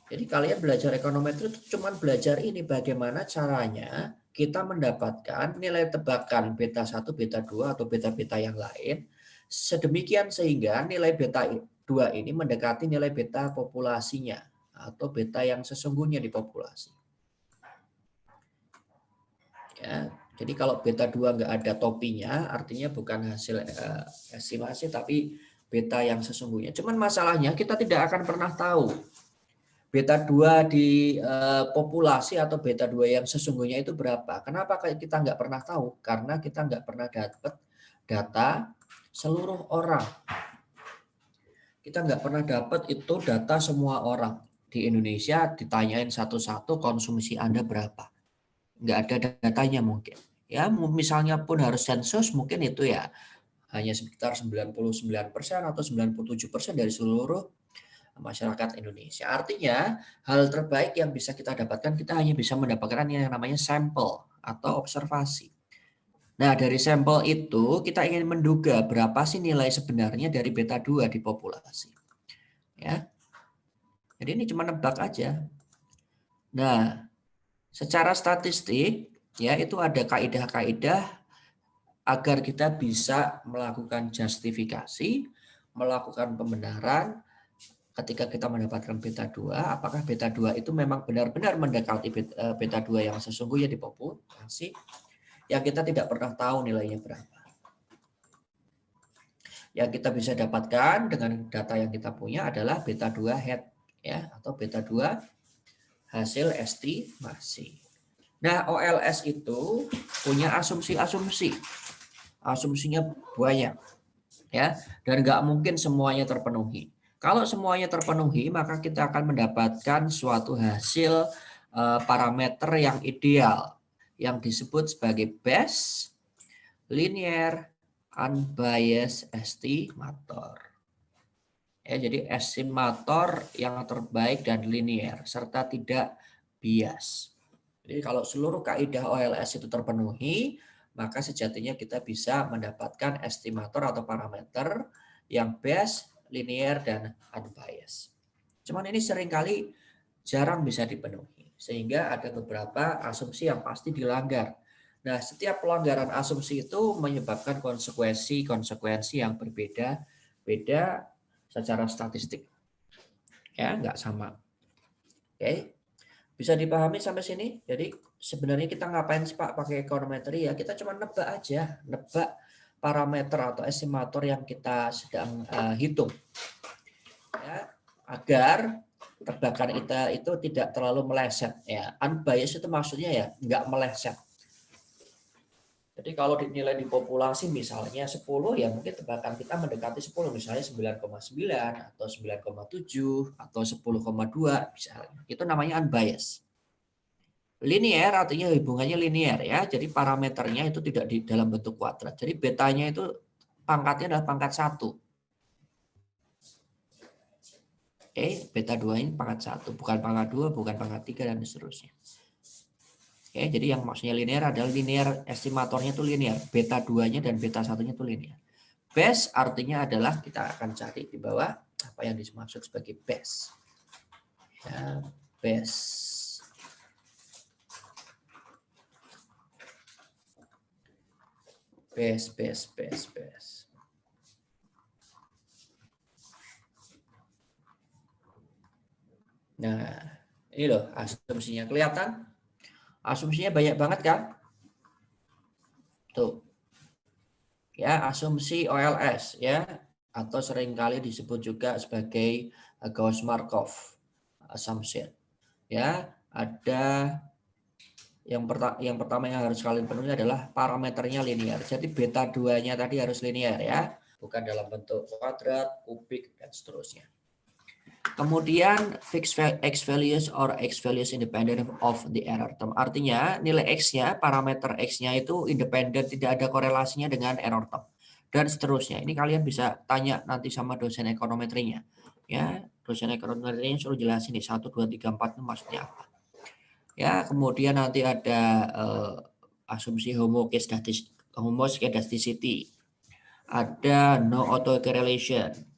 Speaker 1: Jadi kalian belajar ekonometri itu cuma belajar ini bagaimana caranya kita mendapatkan nilai tebakan beta 1, beta 2 atau beta-beta yang lain sedemikian sehingga nilai beta 2 ini mendekati nilai beta populasinya atau beta yang sesungguhnya di populasi. Ya, jadi kalau beta 2 nggak ada topinya artinya bukan hasil estimasi tapi beta yang sesungguhnya. Cuman masalahnya kita tidak akan pernah tahu beta 2 di populasi atau beta 2 yang sesungguhnya itu berapa. Kenapa kita nggak pernah tahu? Karena kita nggak pernah dapat data seluruh orang. Kita nggak pernah dapat itu data semua orang. di Indonesia ditanyain satu-satu konsumsi Anda berapa. Nggak ada datanya mungkin. Ya, misalnya pun harus sensus mungkin itu ya hanya sekitar 99% atau 97% dari seluruh masyarakat Indonesia. Artinya, hal terbaik yang bisa kita dapatkan, kita hanya bisa mendapatkan yang namanya sampel atau observasi. Nah, dari sampel itu kita ingin menduga berapa sih nilai sebenarnya dari beta 2 di populasi. Ya. Jadi ini cuma nebak aja. Nah, secara statistik ya itu ada kaidah-kaidah agar kita bisa melakukan justifikasi, melakukan pembenaran ketika kita mendapatkan beta 2, apakah beta 2 itu memang benar-benar mendekati beta 2 yang sesungguhnya di populasi yang kita tidak pernah tahu nilainya berapa. Yang kita bisa dapatkan dengan data yang kita punya adalah beta 2 head ya atau beta 2 hasil estimasi. Nah, OLS itu punya asumsi-asumsi. Asumsinya banyak ya dan nggak mungkin semuanya terpenuhi. Kalau semuanya terpenuhi, maka kita akan mendapatkan suatu hasil parameter yang ideal yang disebut sebagai best linear unbiased estimator. Ya, jadi estimator yang terbaik dan linear serta tidak bias. Jadi kalau seluruh kaidah OLS itu terpenuhi, maka sejatinya kita bisa mendapatkan estimator atau parameter yang best, linear, dan unbiased. Cuman ini seringkali jarang bisa dipenuhi, sehingga ada beberapa asumsi yang pasti dilanggar. Nah, setiap pelanggaran asumsi itu menyebabkan konsekuensi yang berbeda-beda secara statistik. Ya, nggak sama. Oke. Bisa dipahami sampai sini? Jadi sebenarnya kita ngapain sih Pak pakai ekonometri ya? Kita cuma nebak aja, nebak parameter atau estimator yang kita sedang hitung. Ya, agar tebakan kita itu tidak terlalu meleset ya. Unbiased itu maksudnya ya nggak meleset. Jadi kalau dinilai di populasi misalnya 10 ya mungkin tebakan kita mendekati 10 misalnya 9,9 atau 9,7 atau 10,2 misalnya. Itu namanya unbiased. Linear artinya hubungannya linear ya. Jadi parameternya itu tidak di dalam bentuk kuadrat. Jadi betanya itu pangkatnya adalah pangkat 1. Oke, beta 2 ini pangkat 1, bukan pangkat 2, bukan pangkat 3 dan seterusnya. Oke, jadi yang maksudnya linear adalah linear estimatornya itu linear, beta 2-nya dan beta 1-nya itu linear. Best artinya adalah kita akan cari di bawah apa yang dimaksud sebagai best. Ya, best. Best. Nah, ini loh asumsinya kelihatan. Asumsinya banyak banget kan? Tuh. Ya, asumsi OLS ya atau seringkali disebut juga sebagai Gauss-Markov assumption. Ya, ada yang pertama yang harus kalian penuhi adalah parameternya linear. Jadi beta 2-nya tadi harus linear ya, bukan dalam bentuk kuadrat, kubik dan seterusnya. Kemudian fixed x values or x values independent of the error term. Artinya nilai x-nya, parameter x-nya itu independen, tidak ada korelasinya dengan error term. Dan seterusnya. Ini kalian bisa tanya nanti sama dosen ekonometrinya. Ya, dosen ekonometrinya suruh jelasin nih 1, 2, 3, 4 itu maksudnya apa. Ya, kemudian nanti ada asumsi homoscedasticity. Ada no autocorrelation.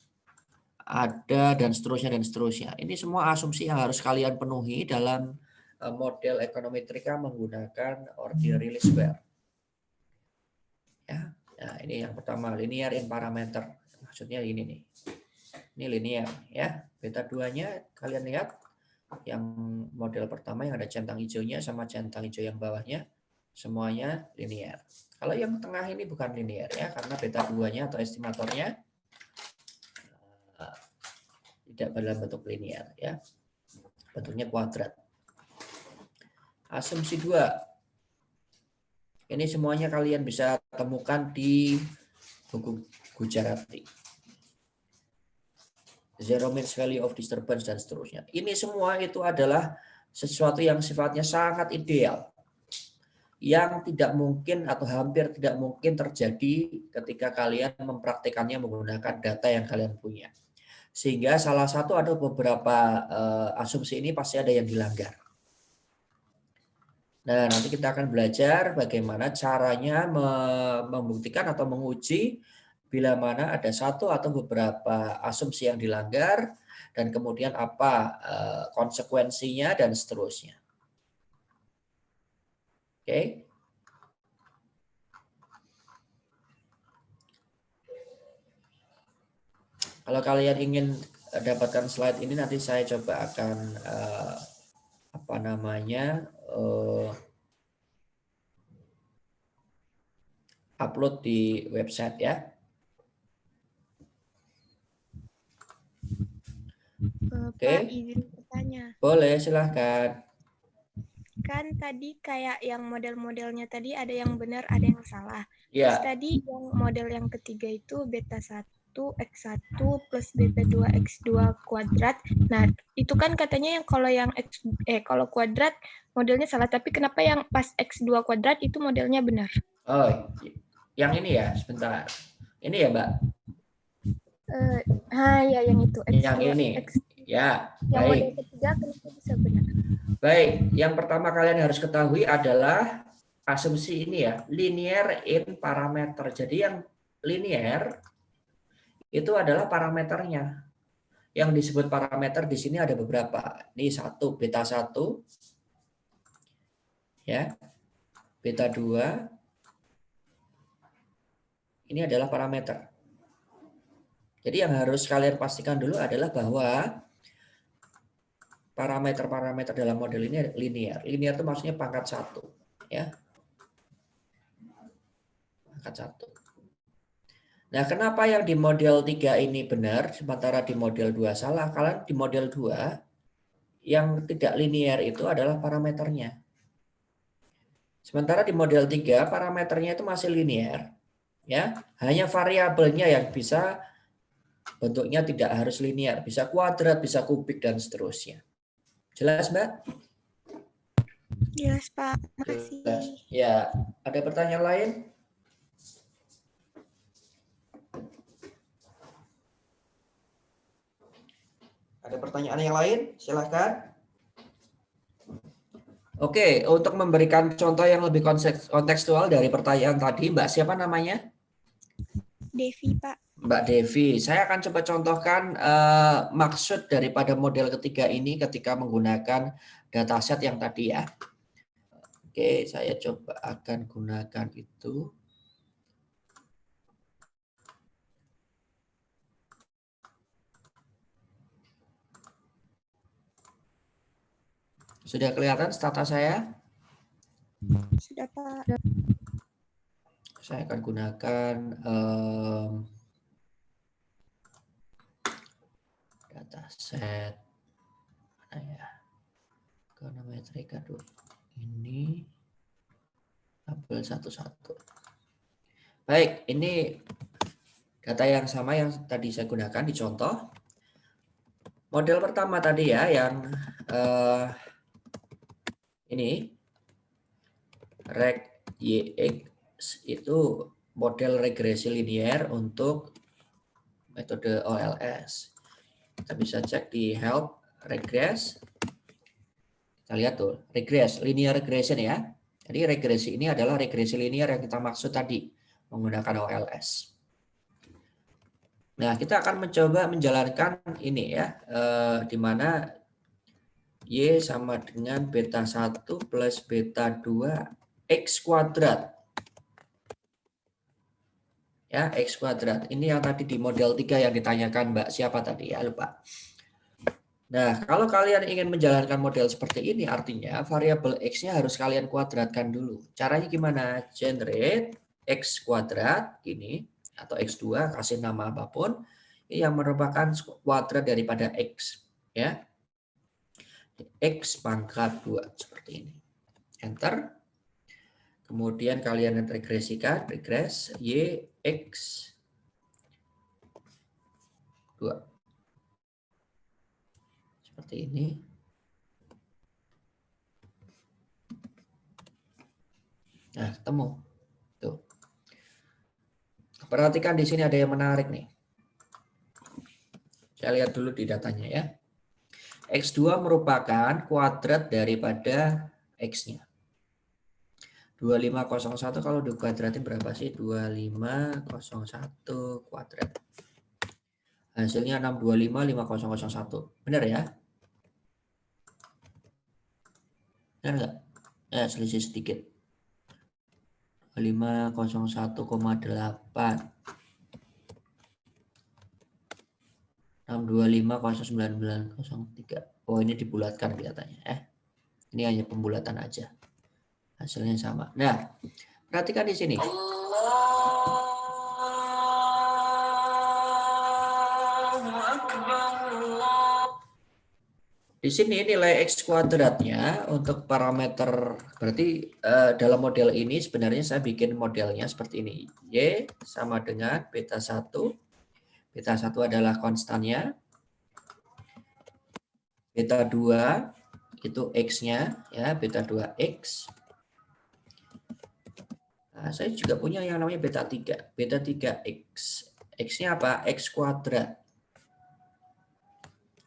Speaker 1: Ada dan seterusnya. Ini semua asumsi yang harus kalian penuhi dalam model ekonometrika menggunakan ordinary least square. Ya, nah ini yang pertama linear in parameter. Maksudnya ini nih. Ini linear ya. Beta 2-nya kalian lihat yang model pertama yang ada centang hijaunya sama centang hijau yang bawahnya semuanya linear. Kalau yang tengah ini bukan linear ya karena beta 2-nya atau estimatornya tidak dalam bentuk linear ya. Bentuknya kuadrat. Asumsi 2. Ini semuanya kalian bisa temukan di buku Gujarati. zero means value of disturbance, dan seterusnya. Ini semua itu adalah sesuatu yang sifatnya sangat ideal, yang tidak mungkin atau hampir tidak mungkin terjadi ketika kalian mempraktikannya menggunakan data yang kalian punya. Sehingga salah satu atau beberapa asumsi ini pasti ada yang dilanggar. Nah, nanti kita akan belajar bagaimana caranya membuktikan atau menguji bila mana ada satu atau beberapa asumsi yang dilanggar, dan kemudian apa konsekuensinya, dan seterusnya. Oke. Kalau kalian ingin dapatkan slide ini, nanti saya coba akan upload di website ya.
Speaker 6: Pak, izin bertanya.
Speaker 1: Boleh, silahkan.
Speaker 6: Kan tadi kayak yang model-modelnya tadi ada yang benar, ada yang salah.
Speaker 1: Ya.
Speaker 6: Terus tadi yang model yang ketiga itu beta 1 X1 plus beta 2 X2 kuadrat. Nah, itu kan katanya yang kalau kuadrat modelnya salah, tapi kenapa yang pas X2 kuadrat itu modelnya benar?
Speaker 1: Oh, yang ini ya, sebentar. Ini ya, Mbak?
Speaker 6: Ya yang itu. X2,
Speaker 1: yang ini. Ya,
Speaker 6: yang
Speaker 1: baik.
Speaker 6: model ketiga kenapa bisa benar?
Speaker 1: Baik, yang pertama kalian harus ketahui adalah asumsi ini ya, linear in parameter. Jadi yang linear itu adalah parameternya. Yang disebut parameter di sini ada beberapa. Ini satu, beta 1, ya, beta 2. Ini adalah parameter. Jadi yang harus kalian pastikan dulu adalah bahwa parameter-parameter dalam model ini linear. Linear itu maksudnya pangkat 1, ya. Pangkat 1. Nah, kenapa yang di model 3 ini benar, sementara di model 2 salah? Kalian di model 2, yang tidak linear itu adalah parameternya. Sementara di model 3, parameternya itu masih linear. Ya, hanya variabelnya yang bisa bentuknya tidak harus linear. Bisa kuadrat, bisa kubik, dan seterusnya. Jelas, Mbak?
Speaker 6: Jelas, Pak. Makasih.
Speaker 1: Jelas. Ya, ada pertanyaan lain? Ada pertanyaan yang lain? Silakan. Oke, untuk memberikan contoh yang lebih kontekstual dari pertanyaan tadi, Mbak siapa namanya?
Speaker 6: Devi, Pak.
Speaker 1: Mbak Devi, saya akan coba contohkan maksud daripada model ketiga ini ketika menggunakan dataset yang tadi ya. Oke, saya coba akan gunakan itu. Sudah kelihatan stata saya?
Speaker 6: Sudah, Pak.
Speaker 1: Saya akan gunakan dataset mana ya? Econometrika dulu. Ini tabel 11. Baik, ini data yang sama yang tadi saya gunakan di contoh. Model pertama tadi ya, yang ini reg YX itu model regresi linear untuk metode OLS. Kita bisa cek di help regress. Kita lihat tuh, regress, linear regression ya. Jadi regresi ini adalah regresi linear yang kita maksud tadi menggunakan OLS. Nah, kita akan mencoba menjalankan ini ya, di mana Y sama dengan beta 1 plus beta 2 X kuadrat. Ya, X kuadrat. Ini yang tadi di model 3 yang ditanyakan Mbak siapa tadi ya, lupa. Nah, kalau kalian ingin menjalankan model seperti ini, artinya variabel X-nya harus kalian kuadratkan dulu. Caranya gimana? Generate X kuadrat, ini, atau X2, kasih nama apapun, yang merupakan kuadrat daripada X. Ya. X pangkat 2, seperti ini. Enter. Kemudian kalian regresikan, regress, Y, X, 2. Seperti ini. Nah, ketemu. Tuh. Perhatikan di sini ada yang menarik nih. Saya lihat dulu di datanya ya. X2 merupakan kuadrat daripada X-nya. 2501 kalau dikuadratin berapa sih? 2501 kuadrat. Hasilnya 6255001. Benar ya? Benar nggak? Ya, selisih sedikit. 501,8. 625,0903. Oh, ini dibulatkan kelihatannya. Ini hanya pembulatan aja. Hasilnya sama. Nah, perhatikan di sini. Di sini nilai X kuadratnya untuk parameter, berarti dalam model ini sebenarnya saya bikin modelnya seperti ini. Y sama dengan beta 1. Beta 1 adalah konstannya. Beta 2 itu X-nya, ya, beta 2X. Nah, saya juga punya yang namanya beta 3. Beta 3X. X-nya apa? X kuadrat.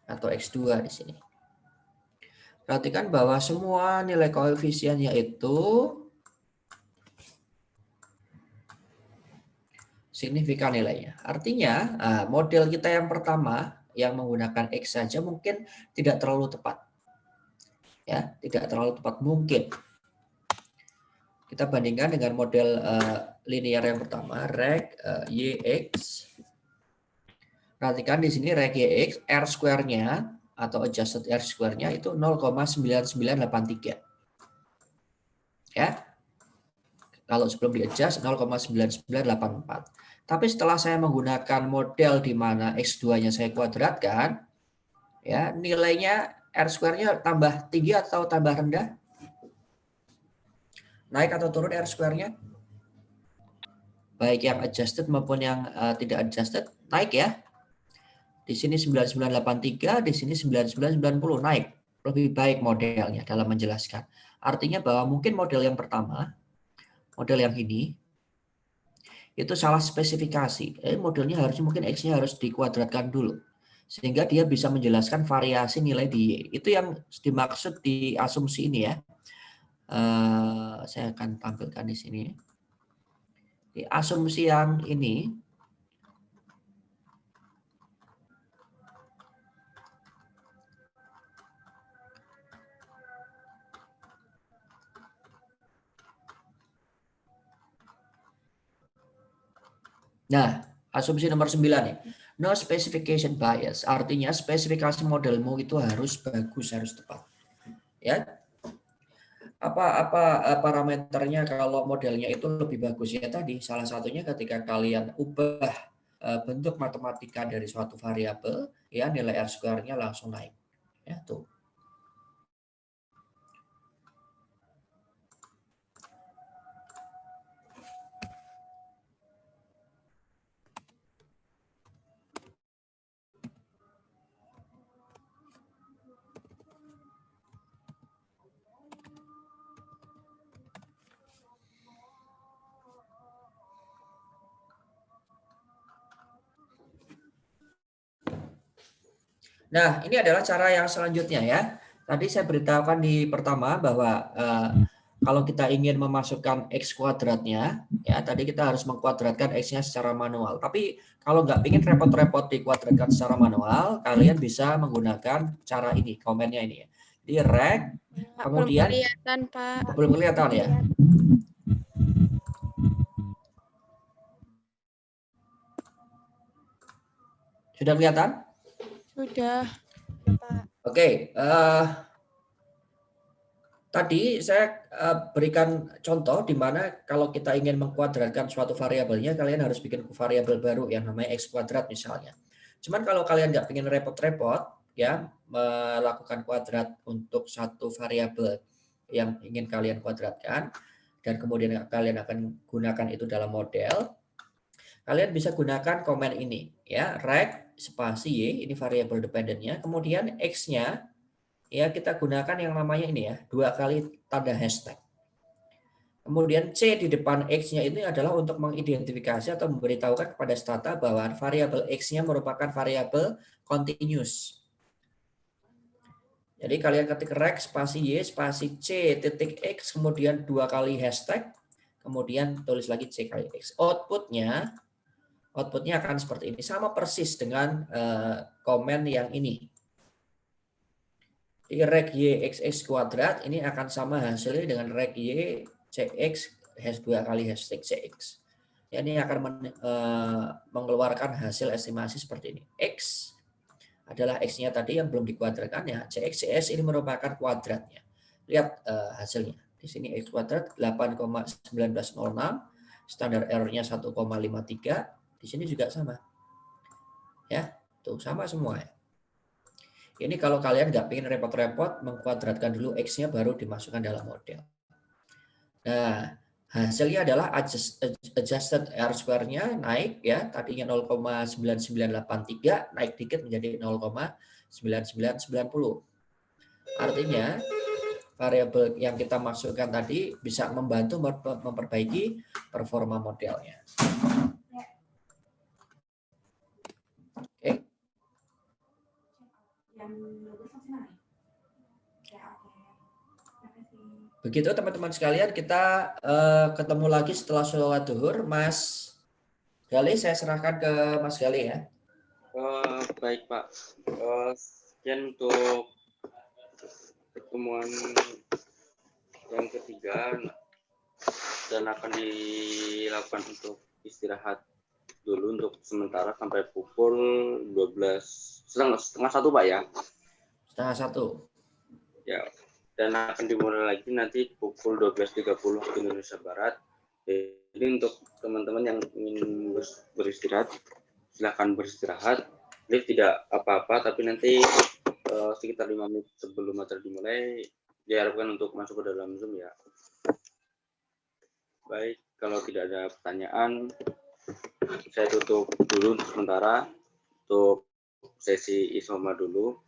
Speaker 1: Atau X2 di sini. Perhatikan bahwa semua nilai koefisiennya itu signifikan nilainya. Artinya, model kita yang pertama yang menggunakan X saja mungkin tidak terlalu tepat. Ya, tidak terlalu tepat mungkin. Kita bandingkan dengan model linear yang pertama, reg YX. Perhatikan di sini reg YX, R square-nya atau adjusted R square-nya itu 0,9983. Ya. Kalau sebelum di-adjust 0,9984. Tapi setelah saya menggunakan model di mana X2-nya saya kuadratkan, ya, nilainya R square-nya tambah tinggi atau tambah rendah? Naik atau turun R square-nya? Baik yang adjusted maupun yang tidak adjusted, naik ya. Di sini 9983, di sini 9990, naik. Lebih baik modelnya dalam menjelaskan. Artinya bahwa mungkin model yang pertama, model yang ini, itu salah spesifikasi. Modelnya harusnya mungkin X-nya harus dikuadratkan dulu. Sehingga dia bisa menjelaskan variasi nilai di Y. Itu yang dimaksud di asumsi ini ya. Saya akan tampilkan di sini. Di asumsi yang ini, nah, asumsi nomor 9 nih. No specification bias, artinya spesifikasi modelmu itu harus bagus, harus tepat. Ya. Apa parameternya kalau modelnya itu lebih bagus ya tadi? Salah satunya ketika kalian ubah bentuk matematika dari suatu variabel, ya nilai R square-nya langsung naik. Ya, tuh. Nah, ini adalah cara yang selanjutnya ya. Tadi saya beritahukan di pertama bahwa kalau kita ingin memasukkan X kuadratnya, ya tadi kita harus mengkuadratkan X-nya secara manual. Tapi kalau nggak ingin repot-repot dikuadratkan secara manual, kalian bisa menggunakan cara ini, komennya ini ya. Di reg, kemudian
Speaker 3: belum kelihatan, Pak.
Speaker 1: Belum kelihatan ya. Sudah kelihatan?
Speaker 3: Sudah.
Speaker 1: Oke, tadi saya berikan contoh di mana kalau kita ingin mengkuadratkan suatu variabelnya, kalian harus bikin variabel baru yang namanya X kuadrat misalnya. Cuman kalau kalian nggak ingin repot-repot, ya melakukan kuadrat untuk satu variabel yang ingin kalian kuadratkan, dan kemudian kalian akan gunakan itu dalam model, kalian bisa gunakan komen ini ya, rect spasi y, ini variabel dependennya, kemudian x-nya ya kita gunakan yang namanya ini ya, 2 kali tanda hashtag. Kemudian C di depan X-nya ini adalah untuk mengidentifikasi atau memberitahukan kepada Stata bahwa variabel X-nya merupakan variabel continuous. Jadi kalian ketik rect spasi Y spasi C titik X, kemudian 2 kali hashtag, kemudian tulis lagi C kali X. Outputnya akan seperti ini. Sama persis dengan komen yang ini. Di rect Y XX kuadrat ini akan sama hasilnya dengan rect Y CX 2 kali hashtag CX. Ya, ini akan mengeluarkan hasil estimasi seperti ini. X adalah X-nya tadi yang belum dikuadratkan ya. CX CS ini merupakan kuadratnya. Lihat hasilnya. Di sini X kuadrat 8,1906. Standar errornya 1,53. Di sini juga sama. Ya, tuh sama semua ya. Ini kalau kalian nggak pengen repot-repot mengkuadratkan dulu X-nya baru dimasukkan dalam model. Nah, hasilnya adalah adjusted R square-nya naik ya, tadinya 0,9983 naik dikit menjadi 0,9990. Artinya variabel yang kita masukkan tadi bisa membantu memperbaiki performa modelnya. Oke. Begitu teman-teman sekalian, kita ketemu lagi setelah sholat zuhur. Mas Gali, saya serahkan ke Mas Gali ya.
Speaker 5: Baik Pak, sekian untuk pertemuan yang ketiga dan akan dilakukan untuk istirahat dulu untuk sementara sampai pukul 12.30 Pak ya.
Speaker 1: 12:30.
Speaker 5: Ya. Dan akan dimulai lagi nanti pukul 12.30 waktu Indonesia Barat. Jadi untuk teman-teman yang ingin beristirahat, silakan beristirahat. Jadi tidak apa-apa, tapi nanti sekitar 5 menit sebelum materi dimulai, diharapkan untuk masuk ke dalam Zoom ya. Baik, kalau tidak ada pertanyaan, saya tutup dulu untuk sementara untuk sesi Isoma dulu.